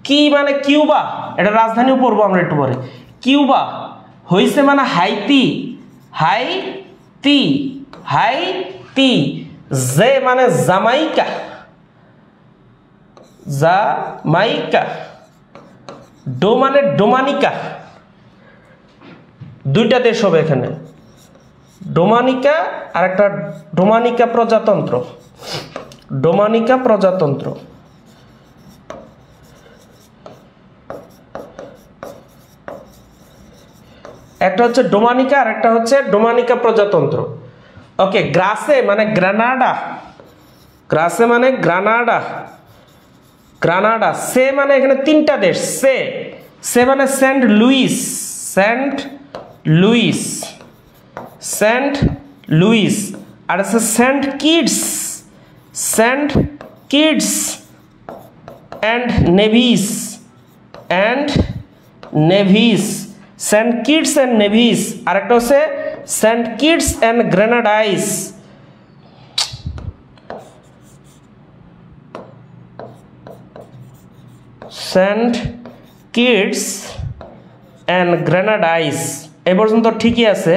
কি মানে কিউবা, এটা রাজধানীও পড়বো আমরা একটু পরে। কিউবা হইছে মানে হাইতি, হাইতি, হাইতি। জে মানে জামাইকা, জামাইকা। ডো মানে ডোমানিকা। দুইটা দেশ হবে এখানে, ডোমানিকা আর একটা ডোমানিকা প্রজাতন্ত্র, ডোমানিকা প্রজাতন্ত্র। একটা হচ্ছে ডোমানিকা আর একটা হচ্ছে ডোমানিকা প্রজাতন্ত্র। ওকে, গ্রাসে মানে গ্রানাডা, গ্রাসে মানে গ্রানাডা, গ্রানাডা। সে মানে এখানে তিনটা দেশ, সে সে মানে Saint Lucia, Saint Lucia, Saint Lucia. আর আছে Saint Kitts, Saint Kitts and Nevis, and Nevis, Saint Kitts and Nevis. আর একটা হচ্ছে Saint Kitts and Grenadines, Saint Kitts and Grenadines. এ পর্যন্ত ঠিকই আছে,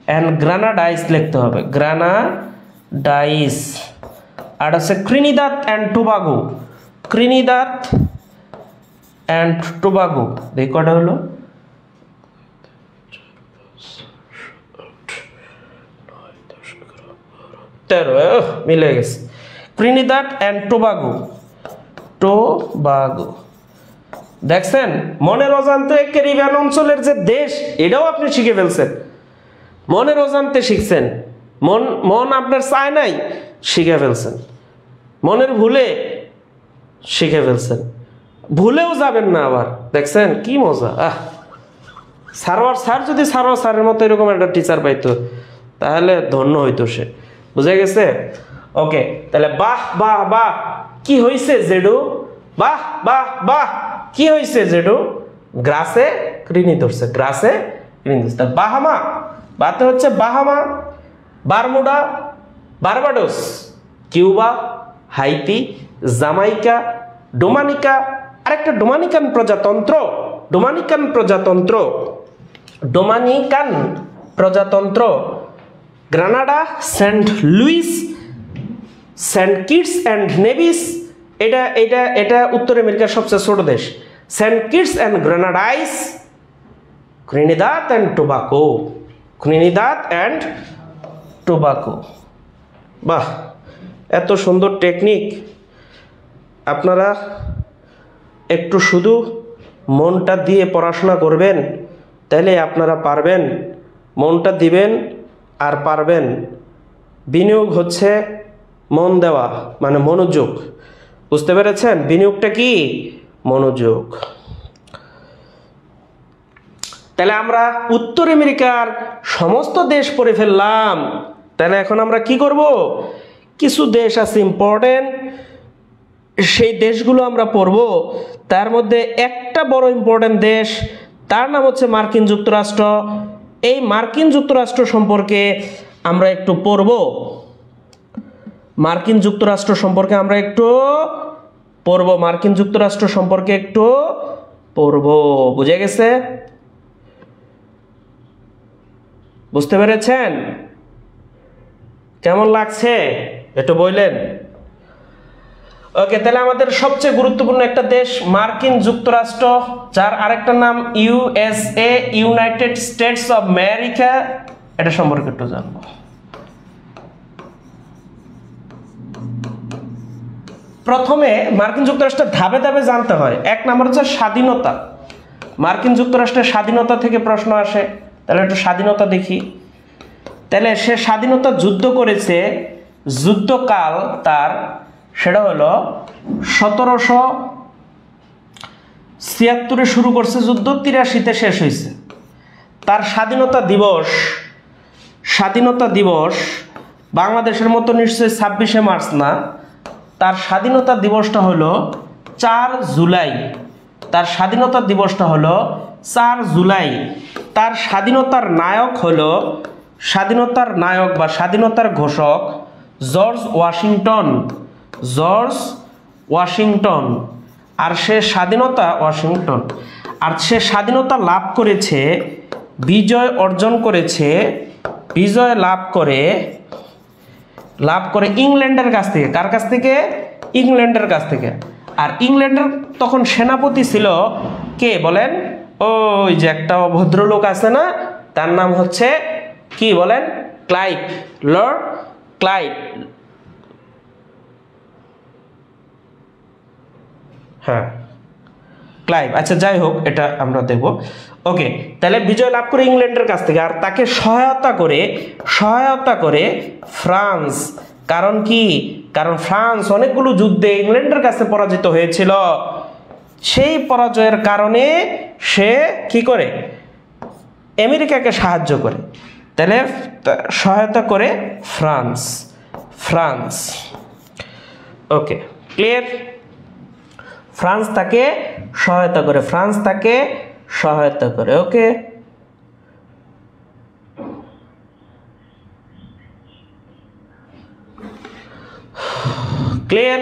অ্যান্ড গ্রানাডাইস লিখতে হবে, গ্রানাডাইস। আর আছে Trinidad and Tobago, Trinidad and Tobago. দেখি কটা হলো, 13, মিলে গেছে। Trinidad and Tobago, Tobago. দেখছেন মনের অজান্তে ক্যারিবিয়ান অঞ্চলের যে দেশ, এটাও আপনি শিখে ফেলছেন, মনের অজান্তে শিখছেন। মন আপনার চায় নাই, শিখে ফেলছেন, মনের ভুলে শিখে ফেলছেন, ভুলেও যাবেন না আবার। দেখছেন কি মজা। সারোয়ার স্যার যদি সারোয়ার স্যারের মতো এরকম একটা টিচার পাইতো তাহলে ধন্য হইতো সে। বুঝে গেছে? ওকে, তাহলে বাহ বাহ বাহ কি হয়েছে জেডু, বাহ বাহ বাহ কি হয়েছে জেডু, গ্রাসে কৃণি ধরছে, গ্রাসে কৃণি ধরছে। বাহামা, বাতে হচ্ছে Bahama, Bermuda, Barbados, Cuba, Haiti, Jamaica, Dominica, আরেকটা ডোমানিকান প্রজাতন্ত্র, ডোমানিকান প্রজাতন্ত্র, ডোমানিকান প্রজাতন্ত্র, Grenada, Saint Lucia, Saint Kitts and Nevis. এটা এটা এটা উত্তর আমেরিকার সবচেয়ে ছোট দেশ। Saint Kitts and Grenadines, Trinidad and Tobago, Trinidad and Tobago. বাহ, এত সুন্দর টেকনিক। আপনারা একটু শুধু মনটা দিয়ে পড়াশোনা করবেন, তাহলে আপনারা পারবেন। মনটা দিবেন আর পারবেন। বিনিয়োগ হচ্ছে মন দেওয়া, মানে মনোযোগ। বুঝতে পেরেছেন? বিনিয়োগটা কি? মনোযোগ। তাহলে আমরা উত্তর আমেরিকার সমস্ত দেশ পড়ে ফেললাম। তাহলে এখন আমরা কি করব? কিছু দেশ আছে ইম্পর্টেন্ট, সেই দেশগুলো আমরা পড়ব। তার মধ্যে একটা বড় ইম্পর্টেন্ট দেশ, তার নাম হচ্ছে মার্কিন যুক্তরাষ্ট্র। এই মার্কিন যুক্তরাষ্ট্র সম্পর্কে আমরা একটু পড়ব। মার্কিন যুক্তরাষ্ট্র সম্পর্কে আমরা একটু পড়ব, মার্কিন যুক্তরাষ্ট্র সম্পর্কে একটু পড়ব। বুঝে গেছে? বুঝতে পেরেছেন? কেমন লাগছে একটু বললেন। ওকে, তাহলে আমাদের সবচেয়ে গুরুত্বপূর্ণ একটা দেশ মার্কিন যুক্তরাষ্ট্র, যার আরেকটা নাম USA, United states of America. এটা সম্পর্কে একটু জানবো। প্রথমে মার্কিন যুক্তরাষ্ট্রের ধাপে ধাপে জানতে হয়। এক নম্বর হচ্ছে স্বাধীনতা। মার্কিন যুক্তরাষ্ট্রের স্বাধীনতা থেকে প্রশ্ন আসে, তাহলে একটু স্বাধীনতা দেখি। তাহলে সে স্বাধীনতা যুদ্ধ করেছে, যুদ্ধকাল তার সেটা হলো 1776 শুরু করছে যুদ্ধ, 83-তে শেষ হয়েছে। তার স্বাধীনতা দিবস, স্বাধীনতা দিবস বাংলাদেশের মতো নিশ্চয়ই 26শে মার্চ না, তার স্বাধীনতা দিবসটা হলো 4 জুলাই। তার স্বাধীনতা দিবসটা হলো 4 জুলাই। তার স্বাধীনতার নায়ক হলো, স্বাধীনতার নায়ক বা স্বাধীনতার ঘোষক জর্জ ওয়াশিংটন, জর্জ ওয়াশিংটন। আর সে স্বাধীনতা ওয়াশিংটন, আর সে স্বাধীনতা লাভ করেছে, বিজয় অর্জন করেছে, বিজয় লাভ করে ইংল্যান্ডের কাছ থেকে। কার কাছ থেকে? ইংল্যান্ডের কাছ থেকে। আর ইংল্যান্ডের তখন সেনাপতি ছিল কে বলেন? ওই যে একটা ভদ্রলোক আছে না, তার নাম হচ্ছে কি বলেন? Clive, Lord Clive. হ্যাঁ, ক্লাইভ, আচ্ছা যাই হোক এটা আমরা দেখব। ওকে, তাহলে বিজয় লাভ করে ইংল্যান্ডের কাছ থেকে, আর তাকে সহায়তা করে ফ্রান্স। কারণ কি? কারণ ফ্রান্স অনেকগুলো যুদ্ধে ইংল্যান্ডের কাছে পরাজিত হয়েছিল, সেই পরাজয়ের কারণে সে কি করে? আমেরিকাকে সাহায্য করে। তাহলে সহায়তা করে ফ্রান্স। ওকে, ক্লিয়ার? ফ্রান্স তাকে সহায়তা করে, ওকে। ক্লিয়ার?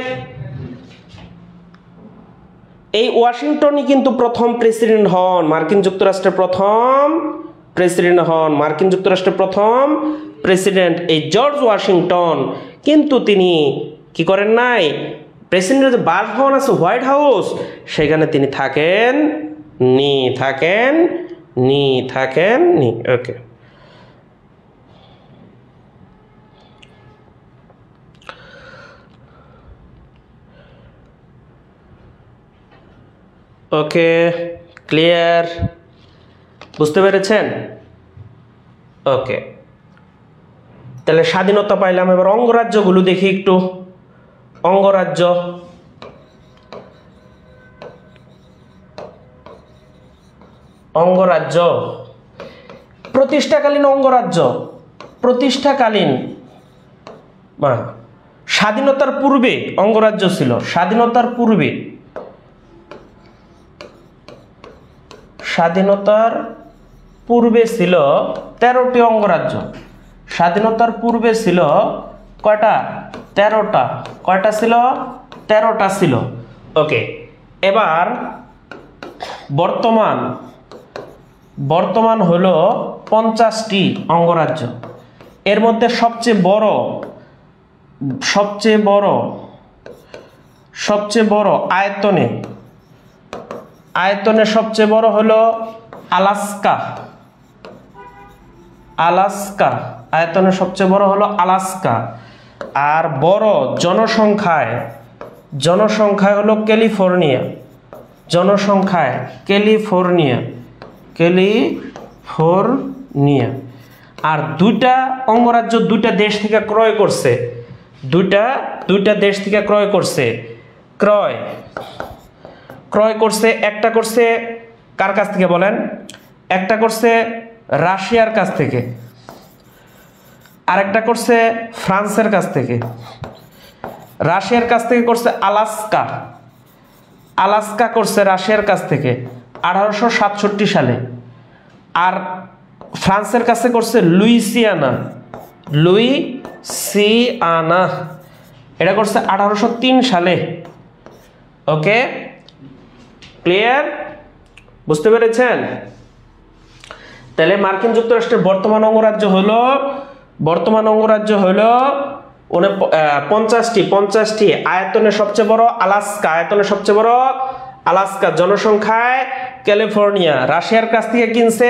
এই ওয়াশিংটনই কিন্তু প্রথম প্রেসিডেন্ট হন, মার্কিন যুক্তরাষ্ট্রের প্রথম প্রেসিডেন্ট এই জর্জ ওয়াশিংটন। কিন্তু তিনি কি করেন নাই? প্রেসিডেন্টের যে বাসভবন আছে হোয়াইট হাউস, সেখানে তিনি থাকেন নি। ওকে, ওকে, ক্লিয়ার? বুঝতে পেরেছেন? ওকে, তাহলে স্বাধীনতা পাইলাম। এবার অঙ্গরাজ্যগুলো দেখি একটু। অঙ্গরাজ্য প্রতিষ্ঠাকালীন স্বাধীনতার পূর্বে অঙ্গরাজ্য ছিল। স্বাধীনতার পূর্বে ছিল 13টি অঙ্গরাজ্য। স্বাধীনতার পূর্বে ছিল কয়টা? 13টা। কয়টা ছিল? 13টা ছিল। ওকে, এবার বর্তমান হলো 50টি অঙ্গরাজ্য। এর মধ্যে সবচেয়ে বড় আয়তনে সবচেয়ে বড় হলো আলাস্কা। আয়তনে সবচেয়ে বড় হলো আলাস্কা। আর বড় জনসংখ্যায় হলো ক্যালিফোর্নিয়া। ক্যালিফোর্নিয়া। আর দুইটা অঙ্গরাজ্য দুইটা দেশ থেকে ক্রয় করছে। দুইটা দেশ থেকে ক্রয় করছে। একটা করছে কার কাছ থেকে বলেন? একটা করছে রাশিয়ার কাছ থেকে, আর একটা করছে ফ্রান্সের কাছ থেকে। রাশিয়ার কাছ থেকে করছে আলাস্কা করছে রাশিয়ার কাছ থেকে 1867 সালে। আর ফ্রান্সের কাছে করছে লুইসিয়ানা। এটা করছে 1803 সালে। ওকে, ক্লিয়ার? বুঝতে পেরেছেন? তাহলে মার্কিন যুক্তরাষ্ট্রের বর্তমান অঙ্গরাজ্য হলো 50টি। আয়তনে সবচেয়ে বড় আলাস্কা। জনসংখ্যায় ক্যালিফোর্নিয়া। রাশিয়ার কাছ থেকে কিনছে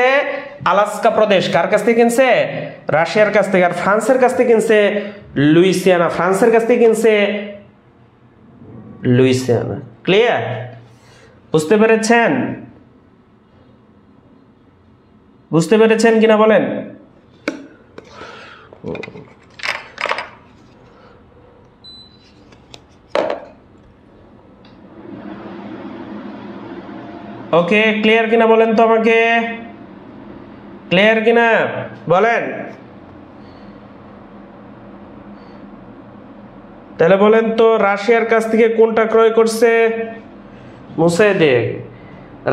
আলাস্কা প্রদেশ। কার কাছ থেকে কিনছে? রাশিয়ার কাছ থেকে। আর ফ্রান্সের কাছ থেকে কিনছে লুইসিয়ানা। ক্লিয়ার? বুঝতে পেরেছেন কিনা বলেন? ওকে, ক্লিয়ার কিনা বলেন তো আমাকে? ক্লিয়ার কিনা বলেন? তাহলে বলেন তো, রাশিয়ার কাছ থেকে কোনটা ক্রয় করছে? মুসাইদেক।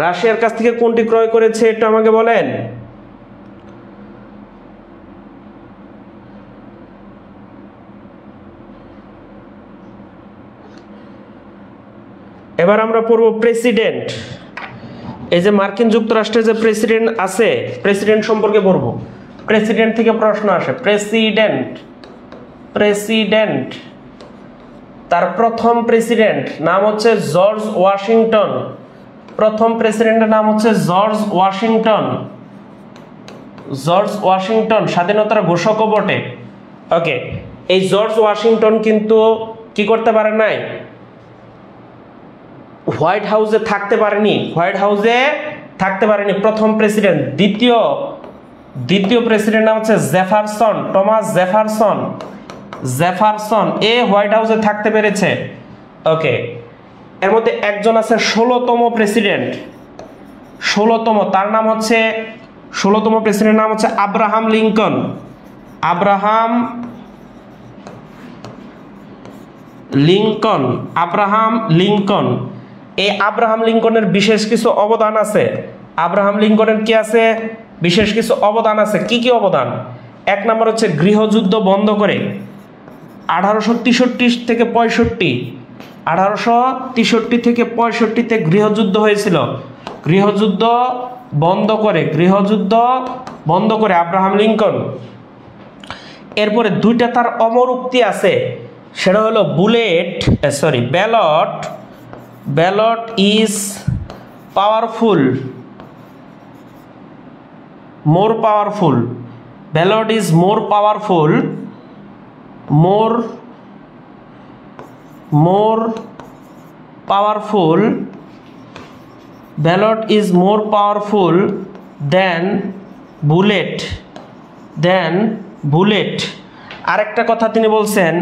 রাশিয়ার কাছ থেকে কোনটি ক্রয় করেছে একটু আমাকে বলেন। এবার আমরা পড়ব প্রেসিডেন্ট। এই যে মার্কিন যুক্তরাষ্ট্রের যে প্রেসিডেন্ট আছে, প্রেসিডেন্ট সম্পর্কে পড়ব। প্রেসিডেন্ট থেকে প্রশ্ন আসে। প্রেসিডেন্ট তার প্রথম প্রেসিডেন্ট নাম হচ্ছে জর্জ ওয়াশিংটন। প্রথম প্রেসিডেন্টের নাম হচ্ছে জর্জ ওয়াশিংটন। স্বাধীনতার ঘোষকও বটে। ওকে, এই জর্জ ওয়াশিংটন কিন্তু কি করতে পারে নাই? হোয়াইট হাউসে থাকতে পারেনি, হোয়াইট হাউসে থাকতে পারেনি প্রথম প্রেসিডেন্ট। দ্বিতীয় প্রেসিডেন্ট নাম হচ্ছে Jefferson, Thomas Jefferson. Jefferson a white হাউসে থাকতে পেরেছে। ওকে, এর মধ্যে একজন আছে 16তম প্রেসিডেন্ট, 16তম, তার নাম হচ্ছে 16তম প্রেসিডেন্ট নাম হচ্ছে আব্রাহাম লিঙ্কন। Abraham Lincoln. এই আব্রাহাম লিঙ্কনের বিশেষ কিছু অবদান আছে। আব্রাহাম লিঙ্কনের কি আছে? বিশেষ কিছু অবদান আছে। কি কি অবদান? এক নম্বর হচ্ছে গৃহযুদ্ধ বন্ধ করে 1863 থেকে 65, 1863 থেকে 65-তে গৃহযুদ্ধ হয়েছিল। গৃহযুদ্ধ বন্ধ করে আব্রাহাম লিঙ্কন। এরপরে দুইটা তার অমর উক্তি আছে, সেটা হলো ballot is powerful, more powerful, ballot is more powerful, ballot is more powerful than bullet. আরেকটা কথা তিনি বলছেন,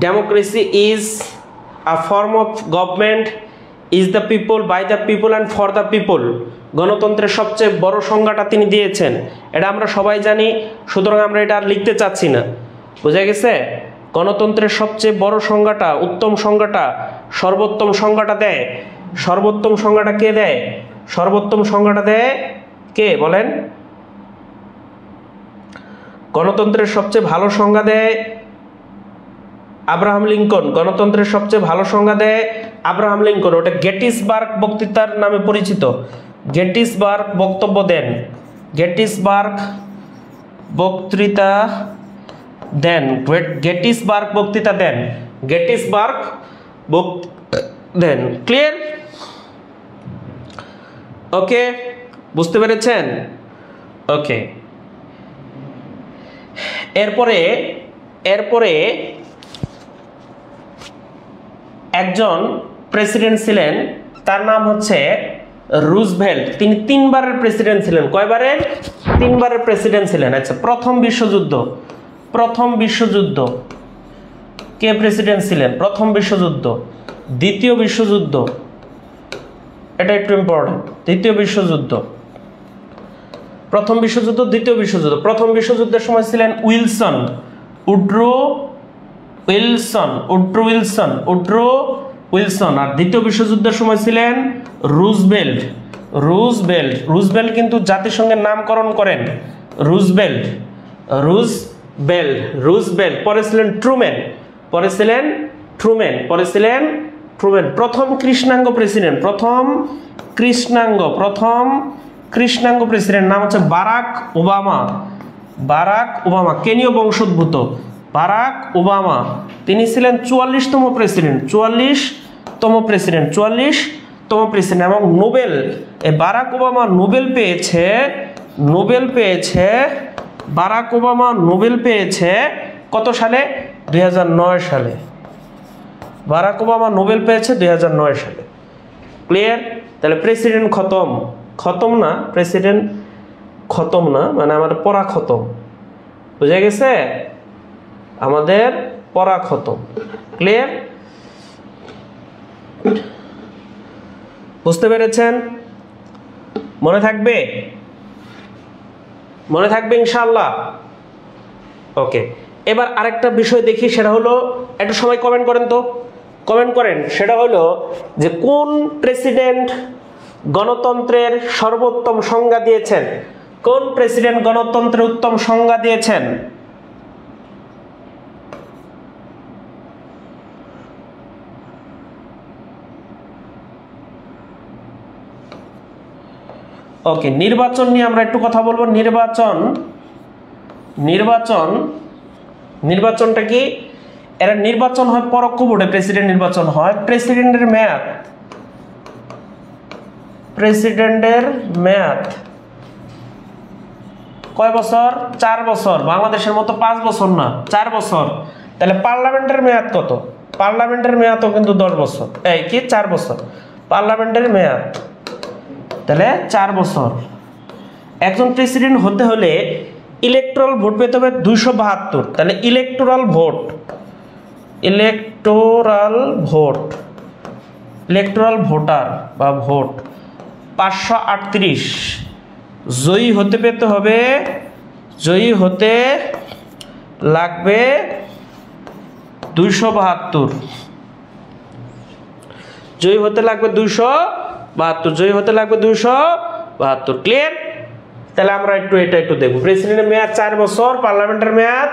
democracy is a form of government, is the people, by the people and for the people. গণতন্ত্রের সবচেয়ে বড় সংজ্ঞাটা তিনি দিয়েছেন, এটা আমরা সবাই জানি, সুতরাং আমরা এটা আর লিখতে চাচ্ছি না। বুঝা গেছে? গণতন্ত্রের সবচেয়ে বড় সংজ্ঞাটা, উত্তম সংজ্ঞাটা, সর্বোত্তম সংজ্ঞাটা দেয়। সর্বোত্তম সংজ্ঞাটা কে দেয়? সর্বোত্তম সংজ্ঞাটা দেয় কে বলেন? গণতন্ত্রের সবচেয়ে ভালো সংজ্ঞা দেয় আব্রাহাম লিঙ্কন। গণতন্ত্রের সবচেয়ে ভালো সংজ্ঞা দেয় আব্রাহাম লিঙ্কন। ওটা গেটিসবার্গ বক্তৃতার নামে পরিচিত। গেটিসবার্গ বক্তব্য দেন, গেটিসবার্গ বক্তৃতা দেন, ক্লিয়ার? ওকে, বুঝতে পেরেছেন? ওকে, এরপরে একজন প্রেসিডেন্ট ছিলেন, তার নাম হচ্ছে রুজভেল্ট। তিনি 3 বারের প্রেসিডেন্ট ছিলেন। কয়বারের? 3 বারের প্রেসিডেন্ট ছিলেন। আচ্ছা, প্রথম বিশ্বযুদ্ধ কে প্রেসিডেন্ট ছিলেন? প্রথম বিশ্বযুদ্ধ। দ্বিতীয় বিশ্বযুদ্ধ, এটা একটু ইম্পর্টেন্ট। দ্বিতীয় বিশ্বযুদ্ধ, প্রথম বিশ্বযুদ্ধ, দ্বিতীয় বিশ্বযুদ্ধ। প্রথম বিশ্বযুদ্ধের সময় ছিলেন উড্রো উইলসন। আর দ্বিতীয় বিশ্বযুদ্ধের সময় ছিলেন রুজভেল্ট কিন্তু জাতিসংঘের নামকরণ করেন রুজভেল্ট। পরে ছিলেন ট্রুম্যান। প্রথম কৃষ্ণাঙ্গ প্রেসিডেন্ট নাম হচ্ছে বারাক ওবামা, কেনীয় বংশোদ্ভূত বারাক ওবামা। তিনি ছিলেন 44তম প্রেসিডেন্ট এবং বারাক ওবামা নোবেল পেয়েছে কত সালে? 2009 সালে। বারাক ওবামা নোবেল পেয়েছে 2009 সালে। ক্লিয়ার? তাহলে প্রেসিডেন্ট খতম না, মানে আমার পড়া খতম। বুঝা গেছে? আমাদের পড়া খতম। ক্লিয়ার? বুঝতে পেরেছেন? মনে থাকবে ইনশাআল্লাহ। ওকে, এবার আরেকটা বিষয় দেখি, সেটা হলো, একটা সবাই কমেন্ট করেন, সেটা হলো যে কোন প্রেসিডেন্ট গণতন্ত্রের সর্বোত্তম সংজ্ঞা দিয়েছেন? কোন প্রেসিডেন্ট গণতন্ত্রের উত্তম সংজ্ঞা দিয়েছেন? ওকে, নির্বাচন নিয়ে আমরা একটু কথা বলবো। নির্বাচনটা কি? এরা নির্বাচন হয় পরোক্ষ ভোটে, প্রেসিডেন্ট নির্বাচন হয়। প্রেসিডেন্টের মেয়াদ কয় বছর? 4 বছর। বাংলাদেশের মতো 5 বছর না, 4 বছর। তাহলে পার্লামেন্টের মেয়াদ কত? পার্লামেন্টের মেয়াদও কিন্তু 10 বছর, এই কি 4 বছর পার্লামেন্টের মেয়াদ, তাহলে 4 বছর। একজন প্রেসিডেন্ট হতে হলে ইলেকটোরাল ভোট পেতে হবে 272, তাহলে ইলেকটোরাল ভোটার বা ভোট 538, জয়ী হতে পেতে হবে, জয়ী হতে লাগবে 272, জয়ী হতে লাগবে 272, জয়ী হতে লাগবে 272। ক্লিয়ার? তাহলে আমরা এটা একটু দেখব। প্রেসিডেন্টের মেয়াদ 4 বছর, পার্লামেন্টের মেয়াদ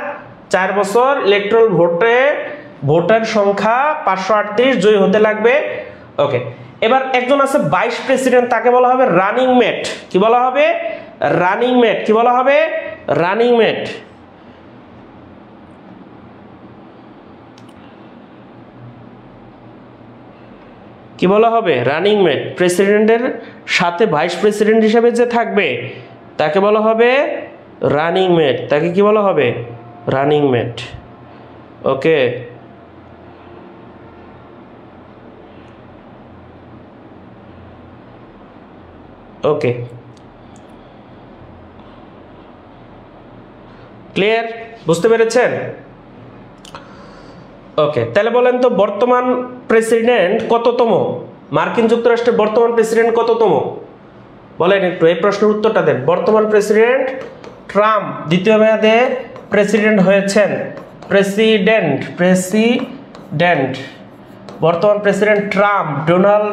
4 বছর, ইলেকট্রাল ভোটের সংখ্যা 538, জয়ী হতে লাগবে। ওকে, এবার একজন আছে ভাইস প্রেসিডেন্ট, তাকে বলা হবে রানিং মেট। কি বলা হবে? Running mate. কি বলা হবে? Running mate. কি বলা হবে? Running mate. প্রেসিডেন্টের সাথে ভাইস প্রেসিডেন্ট হিসেবে যে থাকবে তাকে বলা হবে রানিং মেট। তাকে কি বলা হবে? Running mate. Okay, okay, clear? বুঝতে পেরেছেন? ওকে, তাহলে বলেন তো বর্তমান প্রেসিডেন্ট কততম? মার্কিন যুক্তরাষ্ট্রের বর্তমান প্রেসিডেন্ট কততম? বলেন একটু, এই প্রশ্নের উত্তরটা দেন। বর্তমান প্রেসিডেন্ট ট্রাম্প দ্বিতীয় মেয়াদে প্রেসিডেন্ট হয়েছেন। প্রেসিডেন্ট বর্তমান প্রেসিডেন্ট ট্রাম্প, ডোনাল্ড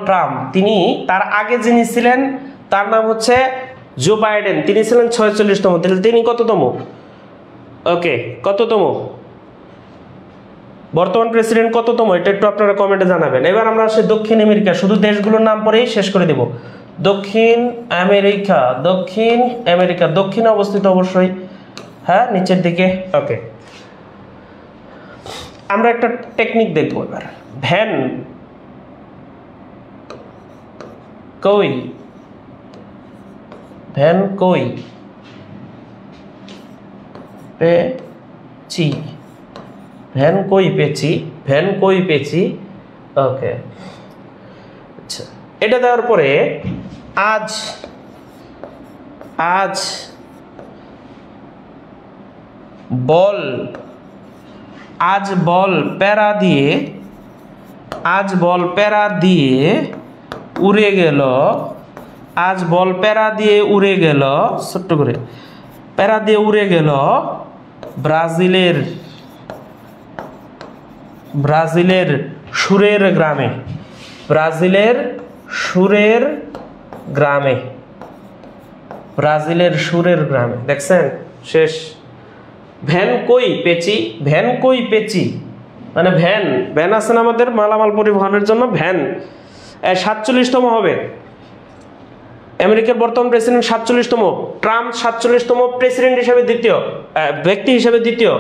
ট্রাম্প। তিনি, তার আগে যিনি ছিলেন তার নাম হচ্ছে জো বাইডেন, তিনি ছিলেন 46তম। তাহলে তিনি কততম? ওকে, কততম বর্তমান প্রেসিডেন্ট কততম? এটা একটু আপনারা কমেন্টে জানাবেন। এবার আমরা আসি দক্ষিণ আমেরিকা, শুধু দেশগুলোর নাম পরেই শেষ করে দেব। দক্ষিণ আমেরিকা, দক্ষিণে অবস্থিত অবশ্যই, হ্যাঁ, নিচের দিকে। ওকে, আমরা একটা টেকনিক দেখবো এবার। ভ্যান কই পেয়েছি। ওকে, আচ্ছা, এটা দেওয়ার পরে আজ বল প্যারা দিয়ে উড়ে গেল। ছোট্ট করে প্যারা দিয়ে উড়ে গেল ব্রাজিলের সুরের গ্রামে। দেখছেন? শেষ। ভ্যান কই পেয়েছি, মানে ভ্যান আছে না আমাদের মালামাল পরিবহনের জন্য, ভ্যান 47তম হবে। আমেরিকার বর্তমান প্রেসিডেন্ট 47তম, ট্রাম্প 47তম প্রেসিডেন্ট হিসেবে ব্যক্তি হিসেবে দ্বিতীয়।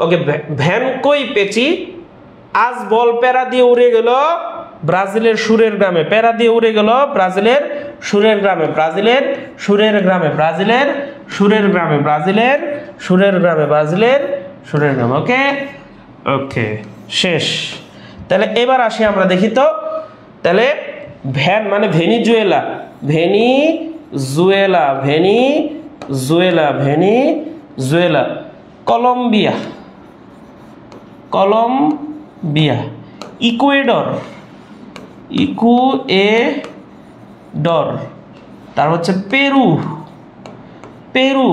ওকে, ভ্যান কই পেয়েছি, আজ বল প্যারা দিয়ে উড়ে গেল ব্রাজিলের সুরের গ্রামে। প্যারা দিয়ে উড়ে গেল ব্রাজিলের সুরের গ্রামে। ওকে, ওকে, শেষ। তাহলে এবার আসি, আমরা দেখি তো। তাহলে ভ্যান মানে ভেনিজুয়েলা, কলম্বিয়া, ইকুয়েডর, তার হচ্ছে পেরু,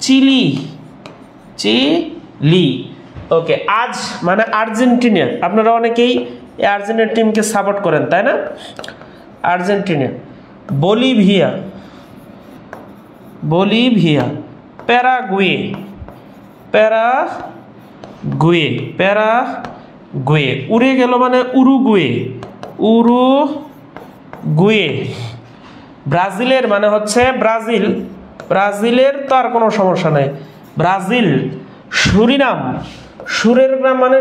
চিলি। ওকে, আজ মানে আর্জেন্টিনা। আপনারা অনেকেই আর্জেন্টিনা টিমকে সাপোর্ট করেন, তাই না? আর্জেন্টিনা। বলিভিয়া, প্যারাগুয়ে, উড়ে গেল মানে উরুগুয়ে। ব্রাজিলের মানে হচ্ছে ব্রাজিলের তো আর কোনো সমস্যা নাই, ব্রাজিল। সুরিনাম, সুরের গ্রাম মানে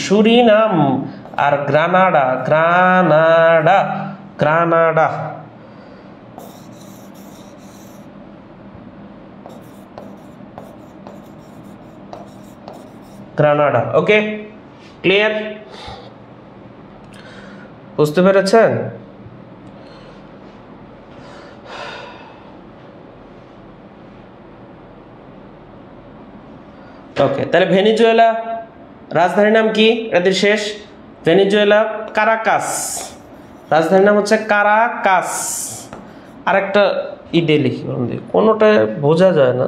সুরিনাম। আর গ্রানাডা। গ্রানাডা। ওকে, ক্লিয়ার? বুঝতে পেরেছেন? ওকে, তাহলে ভেনিজুয়েলা রাজধানীর নাম কি? এদের শেষ। ভেনিজুয়েলা কারাকাস, রাজধানীর নাম হচ্ছে কারাকাস। আরেকটা ইডে লিখি, কোনোটা বোঝা যায় না।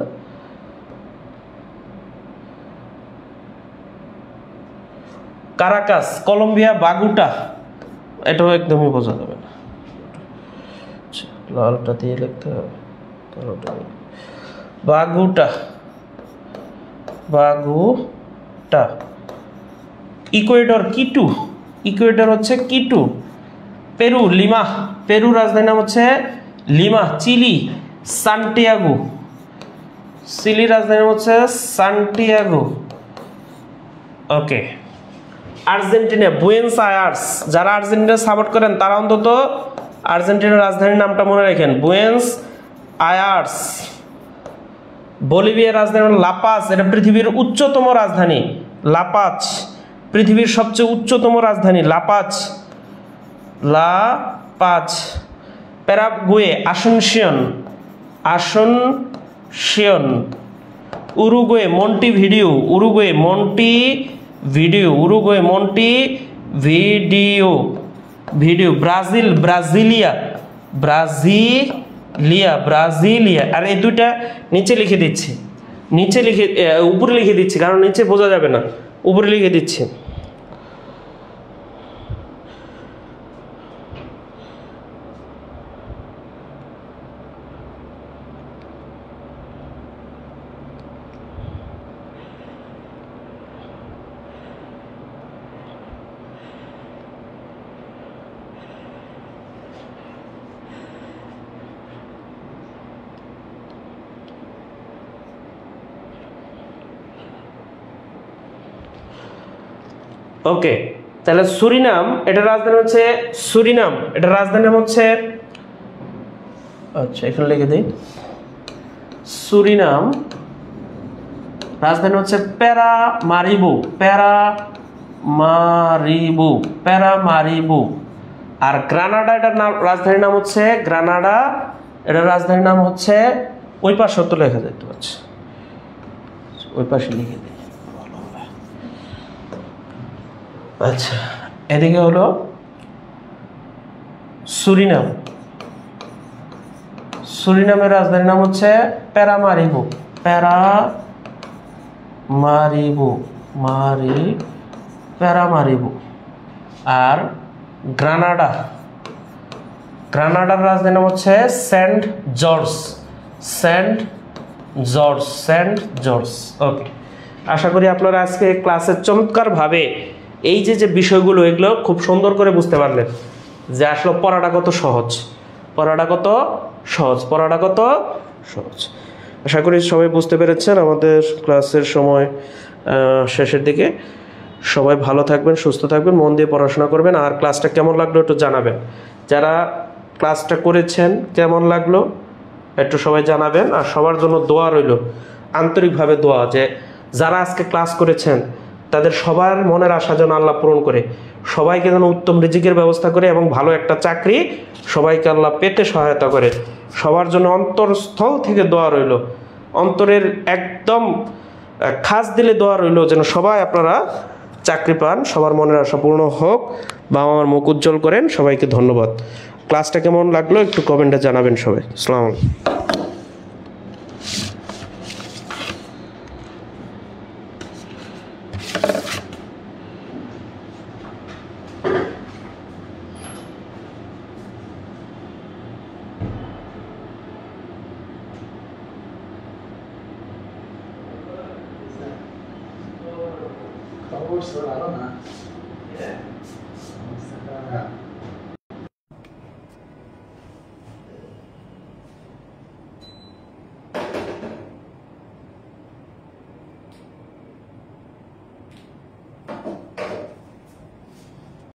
কারাকাস। কলম্বিয়া বাগুটা, এটাও একদমই বোঝা যাবে না, লালটা দিয়ে লিখতে হবে। বাগুটা, বাগুটা। ইকুয়েডর কিটু, ইকুয়েডর হচ্ছে কিটু। পেরু লিমা, পেরু রাজধানীর নাম হচ্ছে লিমা। চিলি সান্টিয়াগো, চিলি রাজধানী হচ্ছে সান্টিয়াগো। ওকে, আর্জেন্টিনা বুয়েন্স আয়ার্স। যারা আর্জেন্টিনা সাপোর্ট করেন তারা অন্তত আর্জেন্টিনার রাজধানীর নামটা মনে রাখেন, বুয়েন্স আয়ার্স। বলিভিয়ার রাজধানী লাপাজ, এটা পৃথিবীর উচ্চতম রাজধানী। লাপাজ পৃথিবীর সবচেয়ে উচ্চতম রাজধানী, La Paz, La Paz. Paraguay Asuncion, Asuncion. Uruguay Montevideo, Uruguay Montevideo, Uruguay Montevideo, video. Brazil Brasilia, Brasilia, Brasilia. আর এই দুইটা নিচে লিখে দিচ্ছি, নিচে লিখে উপরে লিখে দিচ্ছি, কারণ নিচে বোঝা যাবে না, উপরে লিখে দিচ্ছি। ওকে, তাহলে সুরিনাম, এটা রাজধানী হচ্ছে সুরিনাম, এটা রাজধানী হচ্ছে, আচ্ছা এখানে লিখে দিই, সুরিনাম রাজধানী হচ্ছে প্যারামারিবো, প্যারামারিবো, প্যারামারিবো। আর গ্রানাডা, এটার নাম রাজধানীর নাম হচ্ছে গ্রানাডা, এটার রাজধানীর নাম হচ্ছে, ওই পাশে তো লেখা যেতে পারছে, ওই পাশে লিখে দিই। আচ্ছা, এদিকে হলো সুরিনাম, সুরিনামের রাজধানীর নাম হচ্ছে প্যারামারিবো, প্যারামারিবো, প্যারামারিবো। আর গ্রানাডা, গ্রানাডার রাজধানীর নাম হচ্ছে Saint George, Saint George, Saint George. Okay, আশা করি আপনারা আজকে ক্লাসে চমৎকারভাবে এই যে বিষয়গুলো, এগুলো খুব সুন্দর করে বুঝতে পারলেন যে আসলে পড়াটা কত সহজ, পড়াটা কত সহজ, পড়াটা কত সহজ। আশা করি সবাই বুঝতে পেরেছেন। আমাদের ক্লাসের সময় শেষের দিকে। সবাই ভালো থাকবেন, সুস্থ থাকবেন, মন দিয়ে পড়াশোনা করবেন। আর ক্লাসটা কেমন লাগলো একটু জানাবেন, যারা ক্লাসটা করেছেন কেমন লাগলো একটু সবাই জানাবেন। আর সবার জন্য দোয়া রইল, আন্তরিকভাবে দোয়া, যে যারা আজকে ক্লাস করেছেন তাদের সবার মনের আশা যেন আল্লাহ পূরণ করে, সবাইকে যেন উত্তম রিজিকের ব্যবস্থা করে এবং ভালো একটা চাকরি সবাইকে আল্লাহ পেতে সহায়তা করে। সবার জন্য অন্তরস্থল থেকে দোয়া রইল, অন্তরের একদম খাস দিলে দোয়া রইল যেন সবাই আপনারা চাকরি পান, সবার মনের আশা পূর্ণ হোক, বাবা মার মুখ উজ্জ্বল করেন। সবাইকে ধন্যবাদ। ক্লাসটা কেমন লাগলো একটু কমেন্টে জানাবেন সবাই। আসসালামু আলাইকুম।